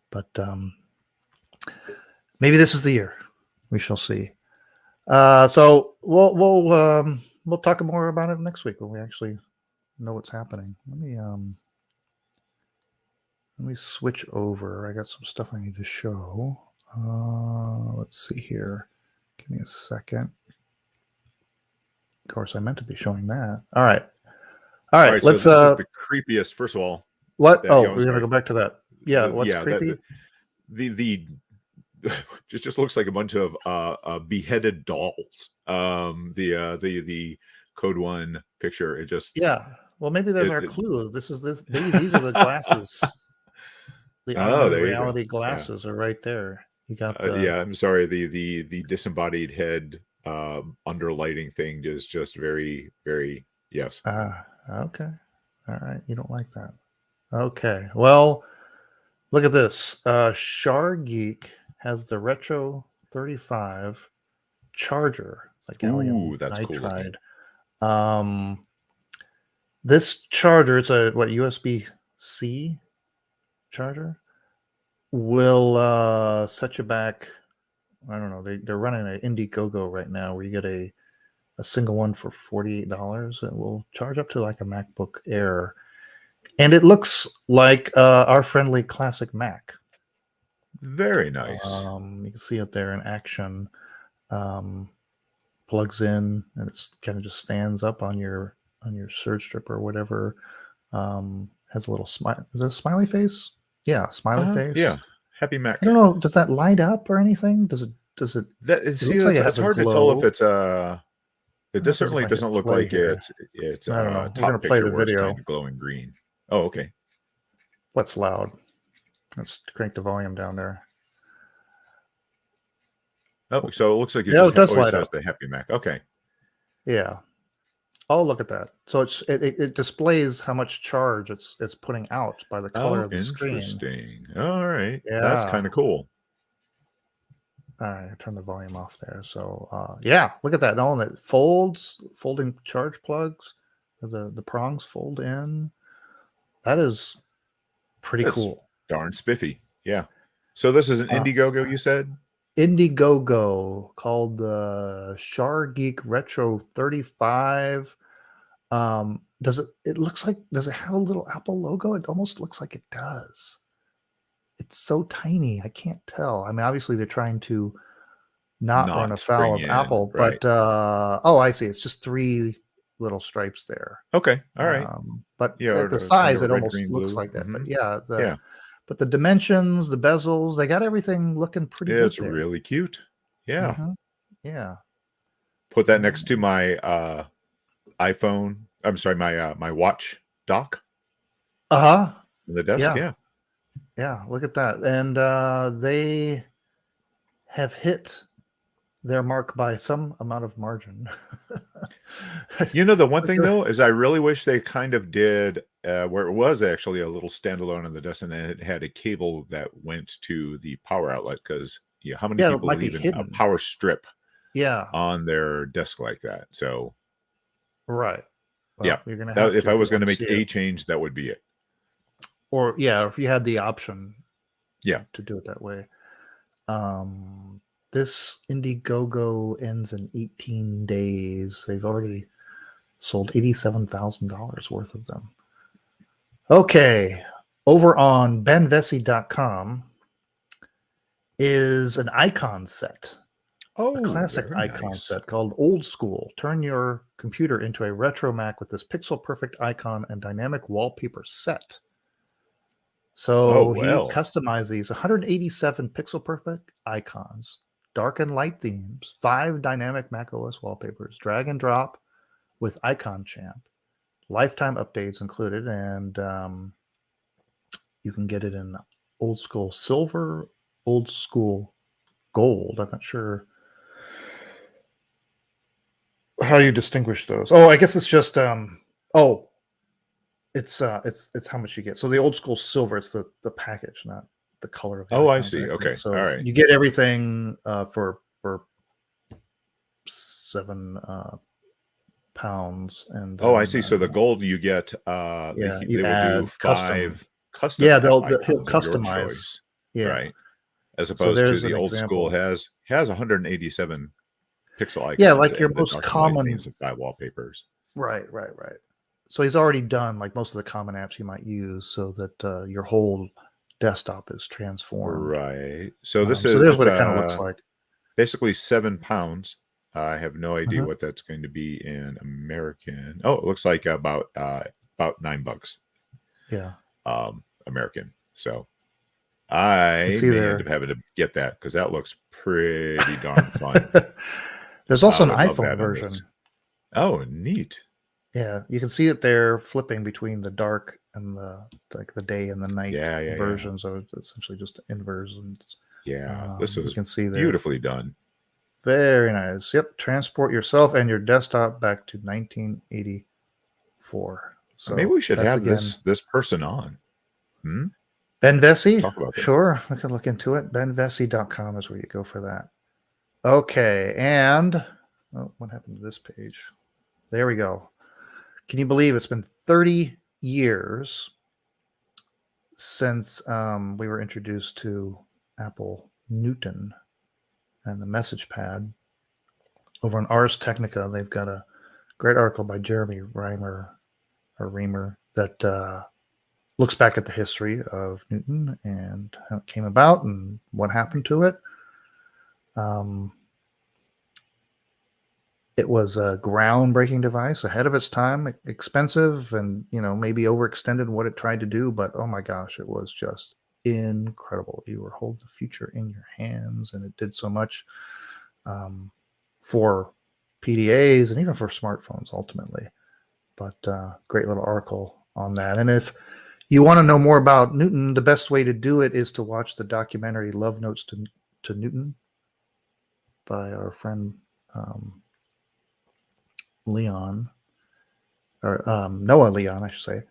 But maybe this is the year. We shall see. So we'll talk more about it next week when we actually know what's happening. Let me switch over. I got some stuff I need to show. Let's see here. Give me a second. Of course, I meant to be showing that. All right. Let's. So this is the creepiest. First of all, what? Oh, we're gonna go back to that. Yeah. What's creepy? The just looks like a bunch of beheaded dolls. The Code One picture. It just Well, maybe there's our clue. These are the glasses. The augmented reality glasses are right there. You got I'm sorry. The disembodied head underlighting thing is just very, very yes. Okay. All right. You don't like that. Okay. Well, look at this. Char Geek has the Retro 35 charger. It's like gallium that's nitride. Cool. This charger, it's a USB-C charger, will set you back. I don't know. They're running an Indiegogo right now where you get a single one for $48. It will charge up to like a MacBook Air, and it looks like our friendly classic Mac. Very nice. You can see it there in action. Plugs in, and it's kind of just stands up on your surge strip or whatever. Has a little smile. Is it a smiley face? Yeah, smiley face. Yeah, happy Mac. I don't know. Does that light up or anything? Does it? It's hard to tell if it's It certainly doesn't look like it's I don't know. We're top gonna play picture the where it's video. kind of glowing green. Oh, okay. What's loud? Let's crank the volume down there. Oh, so it looks like it does light has up. the Happy Mac. Okay. Yeah. Oh, look at that. So it displays how much charge it's putting out by the color of the screen. Interesting. All right. Yeah. That's kind of cool. All right, I turn the volume off there. So yeah, look at that. And it folds, folding charge plugs. The prongs fold in. That is pretty cool. Darn spiffy. Yeah. So this is an Indiegogo, you said? Indiegogo, called the Char Geek Retro 35. Does it have a little Apple logo? It almost looks like it does. It's so tiny, I can't tell. I mean, obviously they're trying to not run afoul of bring in, Apple, right. but I see. It's just 3 little stripes there. Okay. All right. But Yeah, the kind size, of it red, almost green, looks blue. like that. Mhm. But yeah, Yeah. but the dimensions, the bezels, they got everything looking pretty good It's there. really cute. Yeah. Mhm. Yeah. Put that next to my iPhone. I'm sorry, my watch dock Uh-huh. on the desk. Yeah. Yeah, look at that. And they have hit their mark by some amount of margin. You know, the one thing though is I really wish they kind of did where it was actually a little standalone on the desk, and then it had a cable that went to the power outlet, because how many Yeah, it people might be leave a hidden. power strip Yeah, on their desk like that? So right. Well, yeah, you're gonna have if to I if was you going want to to make see a it. change, that would be it. Or if you had the option, Yeah. to do it that way. This Indiegogo ends in 18 days. They've already sold $87,000 worth of them. Okay, over on benvessi.com is an icon set. Oh, A classic very icon nice. set called Old School. Turn your computer into a retro Mac with this pixel perfect icon and dynamic wallpaper set. So he well. customized these 187 pixel perfect icons, dark and light themes, 5 dynamic Mac OS wallpapers, drag and drop with Icon Champ, lifetime updates included, and you can get it in old school silver, old school gold. I'm not sure how you distinguish those. Oh, I guess it's just it's how much you get. So the old school silver, it's the package, not the color of the Oh, I icons. see. Okay. So All right. you get everything for £7 and Oh, then I see. So the gold you get, you they will do add custom. 5 custom Yeah, he'll icons of your customize. choice, Yeah. right? As So opposed to there's the an old school example. has 187 pixel Yeah, icons like your and the most dark and light common. themes and 5 wallpapers. Right. So he's already done like most of the common apps you might use, so that your whole desktop is transformed. Right. So this So is there's it's what it kind of looks like. basically £7. I have no idea Mhm. what that's going to be in American. Oh, it looks like about $9. Yeah. American. So I see may there. end up having to get that because that looks pretty darn fun. There's also I an would love iPhone that on version. this. Oh, neat. Yeah, you can see it there flipping between the dark and the day and the night Yeah. versions. So it's essentially just inversions. Yeah, this You is can see there. beautifully done. Very nice. Yep. Transport yourself and your desktop back to 1984. So Maybe we should that's have again this person on. Benvessi. Talk about that. Sure, we can look into it. Benvessi.com is where you go for that. Okay, and what happened to this page? There we go. Can you believe it's been 30 years since we were introduced to Apple Newton and the message pad? Over on Ars Technica, they've got a great article by Jeremy Reimer that looks back at the history of Newton and how it came about and what happened to it. It was a groundbreaking device, ahead of its time, expensive, and maybe overextended in what it tried to do. But oh my gosh, it was just incredible. You were holding the future in your hands, and it did so much for PDAs and even for smartphones ultimately. But great little article on that. And if you want to know more about Newton, the best way to do it is to watch the documentary Love Notes to Newton by our friend Leon, or Noah Leon, I should say.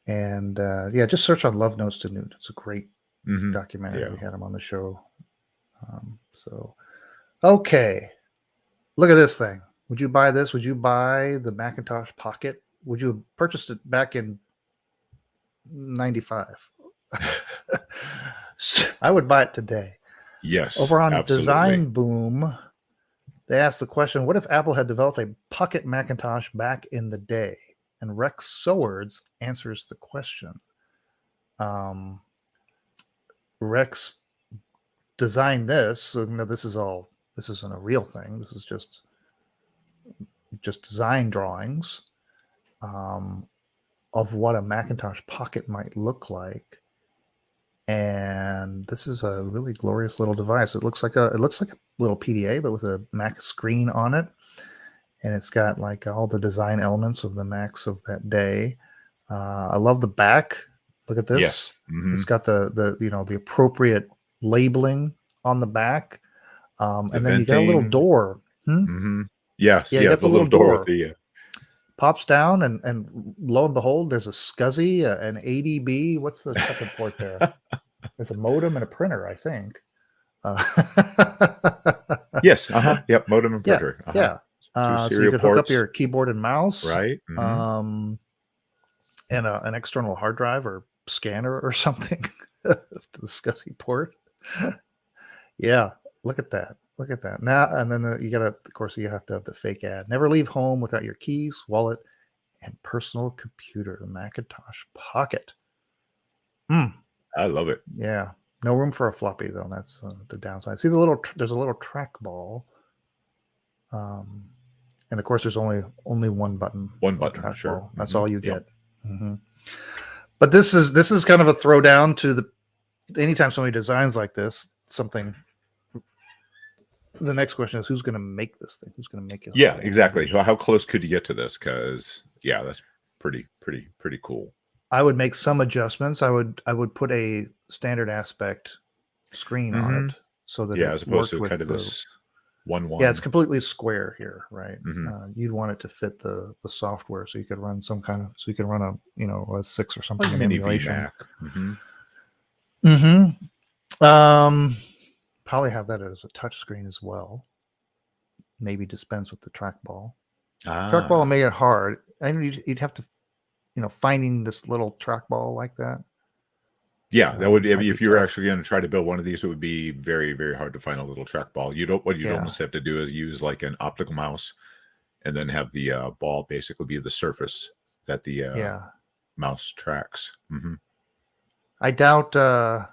And just search on Love Notes to Newton. It's a great documentary. Yeah. We had him on the show. Okay. Look at this thing. Would you buy this? Would you buy the Macintosh Pocket? Would you have purchased it back in 95? I would buy it today. Yes, Over on absolutely. Design Boom, they asked the question, what if Apple had developed a pocket Macintosh back in the day? And Rex Sowards answers the question. Rex designed this. So, no, this isn't a real thing. This is just design drawings of what a Macintosh Pocket might look like. And this is a really glorious little device. It looks like a little PDA, but with a Mac screen on it. And it's got like all the design elements of the Macs of that day. I love the back. Look at this. Yes. Mm-hmm. It's got the appropriate labeling on the back. And then you got a little door. Mm-hmm. Yes. Yeah, you got the little door with the pops down, and lo and behold, there's a SCSI, an ADB. What's the second port there? There's a modem and a printer, I think. Yes. Yep. Modem and printer. Yeah. So you could hook up your keyboard and mouse, right? Mm-hmm. And an external hard drive or scanner or something to the SCSI port. Yeah, look at that. Look at that. Now, and then you have to have the fake ad. Never leave home without your keys, wallet, and personal computer. Macintosh Pocket. I love it. Yeah. No room for a floppy though. That's the downside. See there's a little trackball. And of course, there's only one button. One button, sure. That's all you get. Mm-hmm. But this is kind of a throwdown to anytime somebody designs like this, something. The next question is, who's going to make this thing? Who's going to make it? Yeah, exactly. How close could you get to this? Because that's pretty cool. I would make some adjustments. I would put a standard aspect screen on it so that as opposed to kind of this 1:1. Yeah, it's completely square here, right? Mm-hmm. You'd want it to fit the software, so you could run a 6 or something. Like in mini emulation. VMac. Probably have that as a touch screen as well. Maybe dispense with the trackball. Trackball made it hard. I mean, you'd have to, finding this little trackball like that. Yeah, that would. If you were actually going to try to build one of these, it would be very, very hard to find a little trackball. What you'd almost have to do is use like an optical mouse, and then have the ball basically be the surface that the mouse tracks. Mm-hmm. I doubt the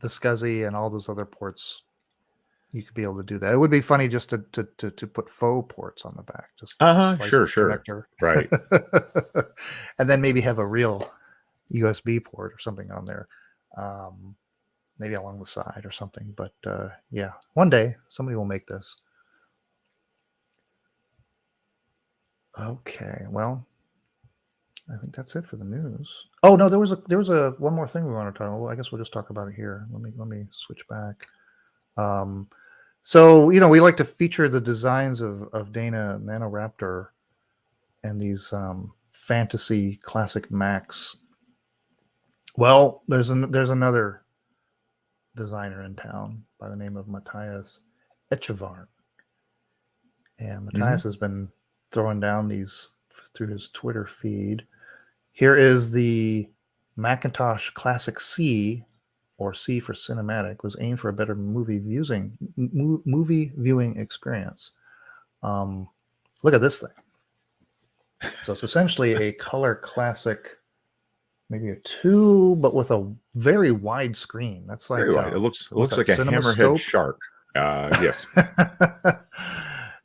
SCSI and all those other ports, you could be able to do that. It would be funny just to put faux ports on the back. Just sure, connector. Right. And then maybe have a real USB port or something on there, maybe along the side or something. But one day somebody will make this. Okay, well, I think that's it for the news. Oh no, there was one more thing we want to talk about. Well, I guess we'll just talk about it here. Let me switch back. So we like to feature the designs of Dana Nanoraptor and these fantasy classic Macs. Well, there's another designer in town by the name of Matthias Echevarn, and Matthias has been throwing down these through his Twitter feed. Here is the Macintosh Classic C, or C for cinematic, was aimed for a better movie viewing experience. Look at this thing. So it's essentially a color classic, maybe a 2, but with a very wide screen. That's like very wide. It looks like a hammerhead shark. Yes.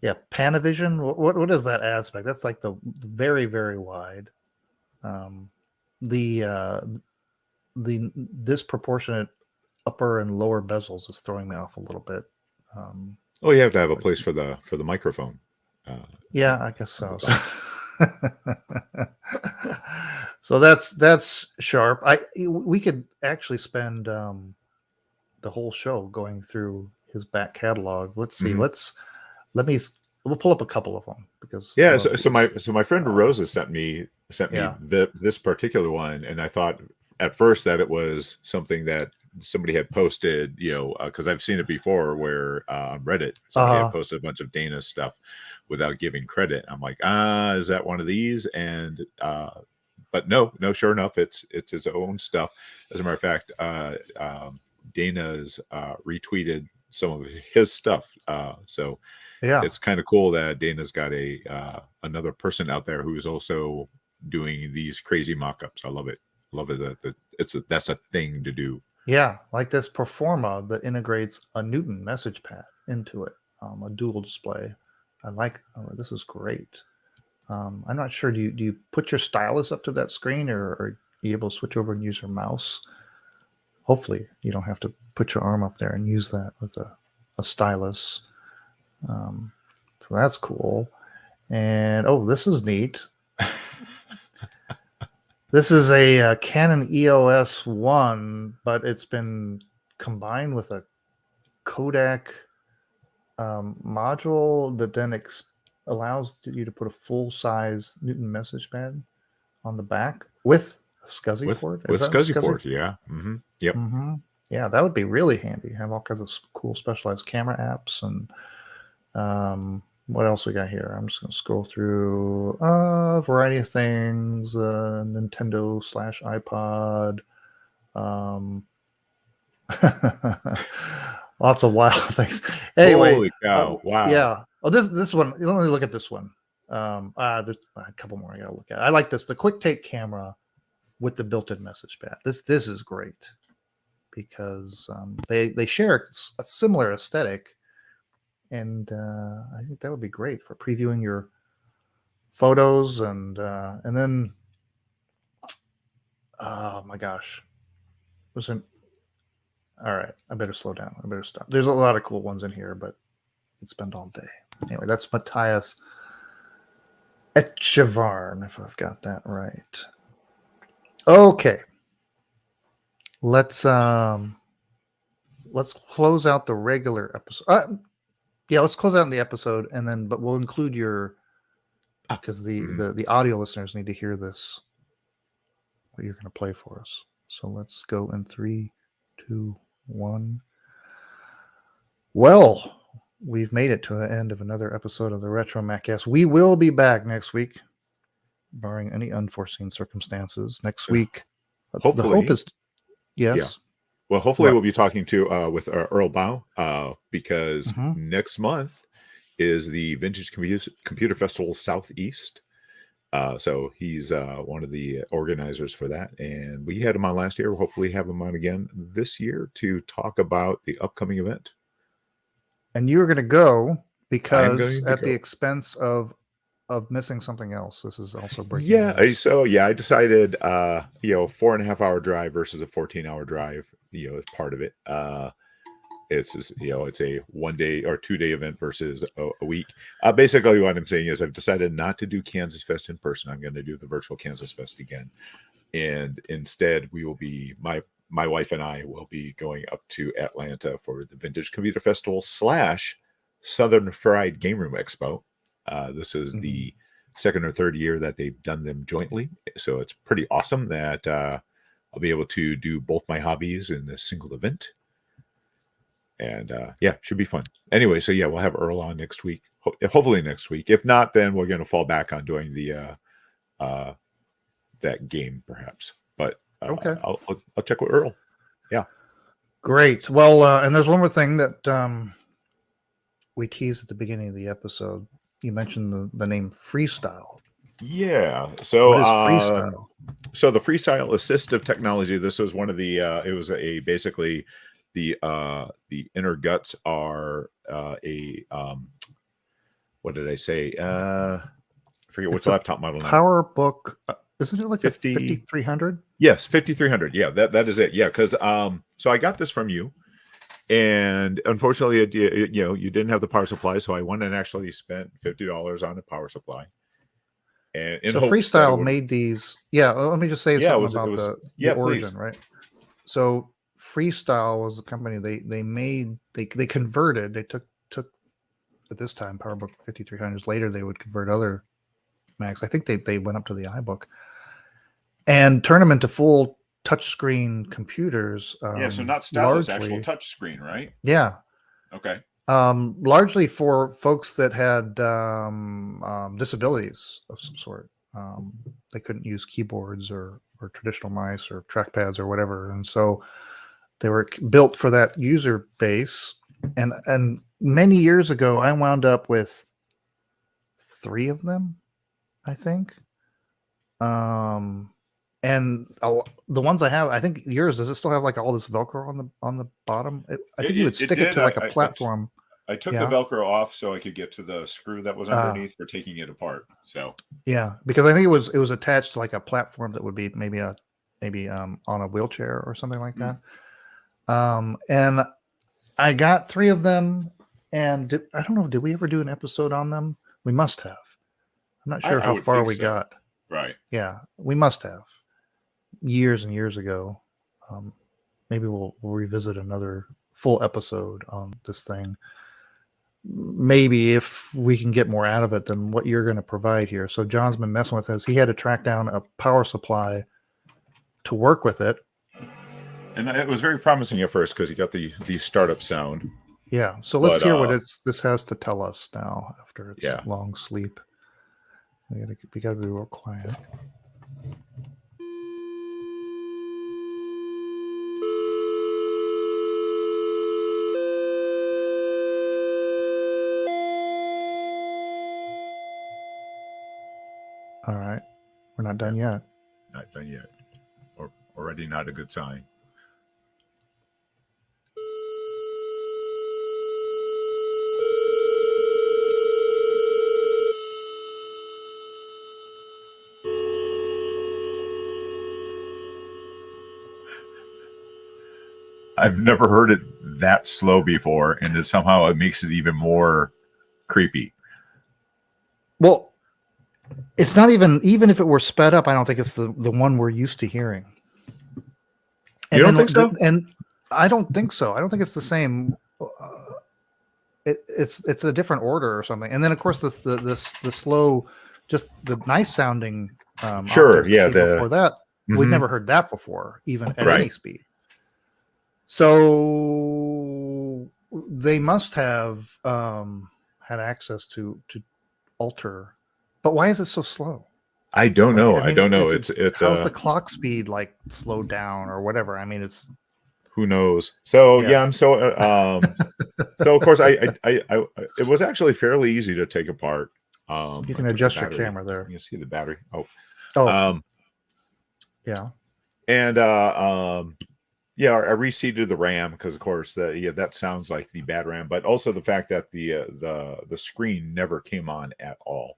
Yeah, Panavision. What is that aspect? That's like the very, very wide. The disproportionate upper and lower bezels is throwing me off a little bit. You have to have a place for the microphone. Yeah, I guess so. So that's sharp. We could actually spend the whole show going through his back catalog. Let's see. We'll pull up a couple of them because So my friend Rosa sent me this particular one, and I thought at first that it was something that somebody had posted, because I've seen it before where on Reddit somebody had posted a bunch of Dana's stuff without giving credit. I'm like, is that one of these? And but no, sure enough, it's his own stuff. As a matter of fact, Dana's retweeted some of his stuff. So Yeah. it's kind of cool that Dana's got another person out there who is also doing these crazy mock-ups. I love it. Love it that that's a thing to do. Yeah, like this Performa that integrates a Newton message pad into it, a dual display. I like this is great. I'm not sure. Do you put your stylus up to that screen, or are you able to switch over and use your mouse? Hopefully, you don't have to put your arm up there and use that with a stylus. So that's cool. And this is neat. This is a Canon EOS 1, but it's been combined with a codec module that then allows you to put a full-size Newton message pad on the back with a SCSI port. With SCSI port, yeah. Mm-hmm. Yep. Mm-hmm. Yeah, that would be really handy. Have all kinds of cool specialized camera apps. And what else we got here? I'm just going to scroll through a variety of things. Nintendo / iPod. Lots of wild things. Anyway, holy cow! Wow. Yeah. Oh, this one. Let me look at this one. There's a couple more I gotta look at. I like this. The quick take camera with the built-in message pad. This is great because they share a similar aesthetic, and I think that would be great for previewing your photos and then. Oh my gosh. All right, I better slow down. I better stop. There's a lot of cool ones in here, but I could spend all day. Anyway, that's Matthias Echevarn, if I've got that right. Okay. Let's close out the regular episode. Let's close out the episode, but we'll include your because the audio listeners need to hear this. What you're going to play for us. So let's go in 3, 2, 1. Well, we've made it to the end of another episode of the RetroMacCast. We will be back next week, barring any unforeseen circumstances. Next week, hopefully, the hope is yes. Yeah. Well, hopefully we'll be talking to with Earl Bao because next month is the Vintage Computer Festival Southeast. So he's one of the organizers for that, and we had him on last year. We'll hopefully have him on again this year to talk about the upcoming event. And you're going to go because at the expense of missing something else. This is also breaking news. So I decided 4.5 hour drive versus a 14-hour drive, as part of it. It's just, it's a 1 day or 2 day event versus a week. Basically, what I'm saying is I've decided not to do Kansas Fest in person. I'm going to do the virtual Kansas Fest again. And instead, we will be, my wife and I will be going up to Atlanta for the Vintage Computer Festival / Southern Fried Game Room Expo. This is the second or third year that they've done them jointly. So it's pretty awesome that I'll be able to do both my hobbies in a single event. And should be fun. Anyway, so we'll have Earl on next week. Hopefully next week. If not, then we're going to fall back on doing the that game perhaps. But okay, I'll check with Earl. Yeah, great. Well, and there's one more thing that we teased at the beginning of the episode. You mentioned the name Freestyle. Yeah. So what is Freestyle? So the Freestyle assistive technology. This was one of the. It was basically. The inner guts are what did I say? I forget what's the laptop model now. PowerBook, isn't it like 5300? Yes, 5300. Yeah, that is it. Yeah, because so I got this from you, and unfortunately, you didn't have the power supply, so I went and actually spent $50 on a power supply. And so Freestyle made these. Yeah, let me just say something about the origin, please. Right? So. Freestyle was a company they converted. They took at this time PowerBook 5300s. Later they would convert other Macs. I think they went up to the iBook and turn them into full touchscreen computers. So not stylus, actual touchscreen, right? Yeah. Okay. Largely for folks that had disabilities of some sort. They couldn't use keyboards or traditional mice or trackpads or whatever, and so they were built for that user base. And many years ago, I wound up with 3 of them, I think. And the ones I have, I think yours, does it still have like all this Velcro on the bottom? I think you would stick it to like a platform. I took the Velcro off so I could get to the screw that was underneath for taking it apart. So yeah, because I think it was attached to like a platform that would be maybe on a wheelchair or something like that. And I got 3 of them, and I don't know, did we ever do an episode on them? We must have. I'm not sure how far we got. Right. Yeah, we must have. Years and years ago. Maybe we'll revisit another full episode on this thing. Maybe if we can get more out of it than what you're going to provide here. So John's been messing with this. He had to track down a power supply to work with it. And it was very promising at first because you got the startup sound. Yeah. So let's hear what this has to tell us now after its long sleep. We gotta be real quiet. All right. We're not done yet. Not done yet. Or already not a good sign. I've never heard it that slow before, and somehow it makes it even more creepy. Well, it's not even if it were sped up, I don't think it's the one we're used to hearing. And you don't think so? And I don't think so. I don't think it's the same. It's a different order or something. And then of course the slow, just the nice sounding. Sure. Yeah. Before that, we've never heard that before, even at any speed. So they must have had access to alter. But why is it so slow? I don't know. I don't know. It's how's the clock speed like slowed down or whatever? I mean, it's who knows. So I'm so so of course I it was actually fairly easy to take apart. You can adjust your camera there. You can see the battery. Yeah. And I reseated the RAM because, of course, that sounds like the bad RAM, but also the fact that the screen never came on at all.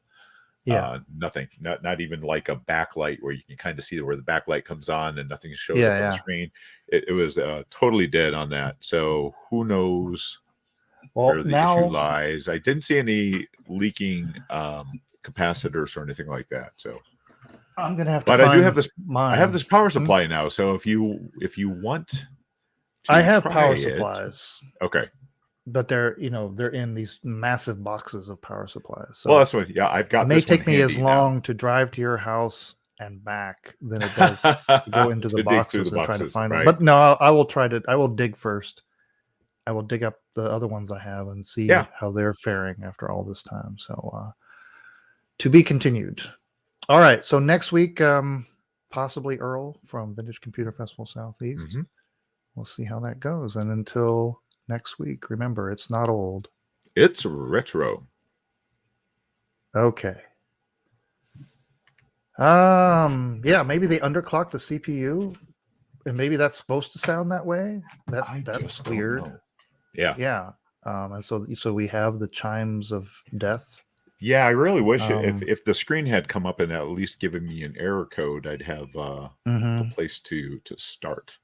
Yeah, nothing, not even like a backlight where you can kind of see where the backlight comes on and nothing shows up on the screen. It was totally dead on that. So who knows where the issue lies? I didn't see any leaking capacitors or anything like that. So. I'm gonna have to. But I do have this. Mine. I have this power supply now. So if you want, I have power supplies. Okay. But they're in these massive boxes of power supplies. So well, that's what. Yeah, I've got. It may take me as long to drive to your house and back than it does to go into the boxes and try to find them. But no, I will try to. I will dig first. I will dig up the other ones I have and see how they're faring after all this time. So to be continued. All right, so next week, possibly Earl from Vintage Computer Festival Southeast. We'll see how that goes. And until next week, remember, it's not old. It's retro. Okay. Maybe they underclocked the CPU, and maybe that's supposed to sound that way. That's weird. Yeah. And so we have the chimes of death. Yeah, I really wish if the screen had come up and at least given me an error code, I'd have a place to start.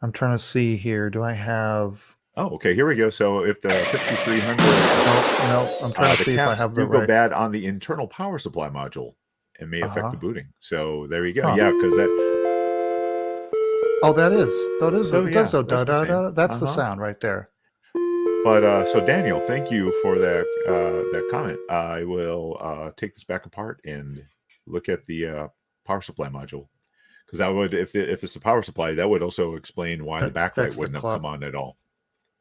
I'm trying to see here. Do I have? Oh, okay. Here we go. So if the 5300, no, I'm trying to see if I have the right. Go bad on the internal power supply module and may affect the booting. So there you go. Yeah, because that. Oh, that is. That's the sound right there. But so Daniel, thank you for that comment. I will take this back apart and look at the power supply module, because that would, if it's the power supply, that would also explain why the backlight wouldn't have come on at all.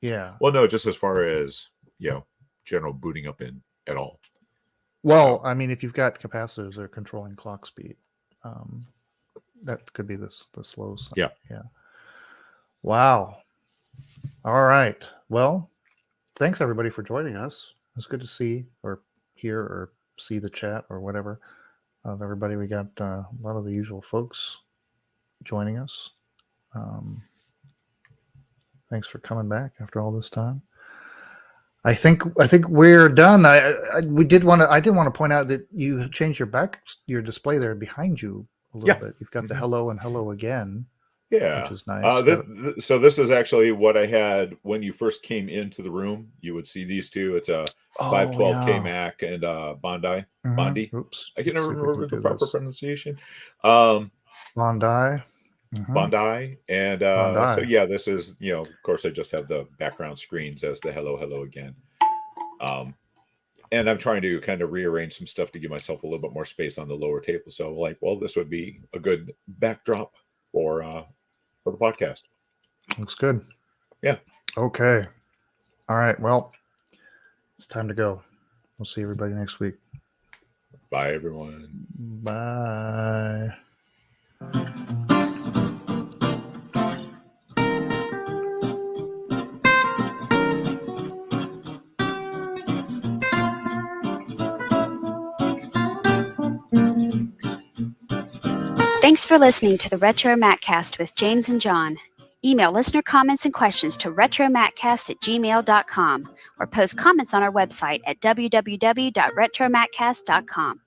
Yeah. Well, no, just as far as general booting up in at all. Well, I mean, if you've got capacitors that are controlling clock speed, that could be the slow side. Yeah. Yeah. Wow. All right. Well, thanks everybody for joining us. It's good to see or hear or see the chat or whatever of everybody. We got a lot of the usual folks joining us. Thanks for coming back after all this time. I think we're done. I did want to point out that you changed your display there behind you a little bit. You've got the hello and hello again. Yeah, which is nice. So this is actually what I had when you first came into the room. You would see these two. It's a 512K Mac and Bondi. Bondi. Oops. I can never remember the proper pronunciation. Bondi. Bondi. And Bondi. so yeah, this is, of course, I just have the background screens as the hello again. And I'm trying to kind of rearrange some stuff to give myself a little bit more space on the lower table. So this would be a good backdrop for the podcast. Looks good. Yeah. Okay. All right. Well, it's time to go. We'll see everybody next week. Bye, everyone. Bye. Thanks for listening to the RetroMacCast with James and John. Email listener comments and questions to retromaccast@gmail.com or post comments on our website at www.retromaccast.com.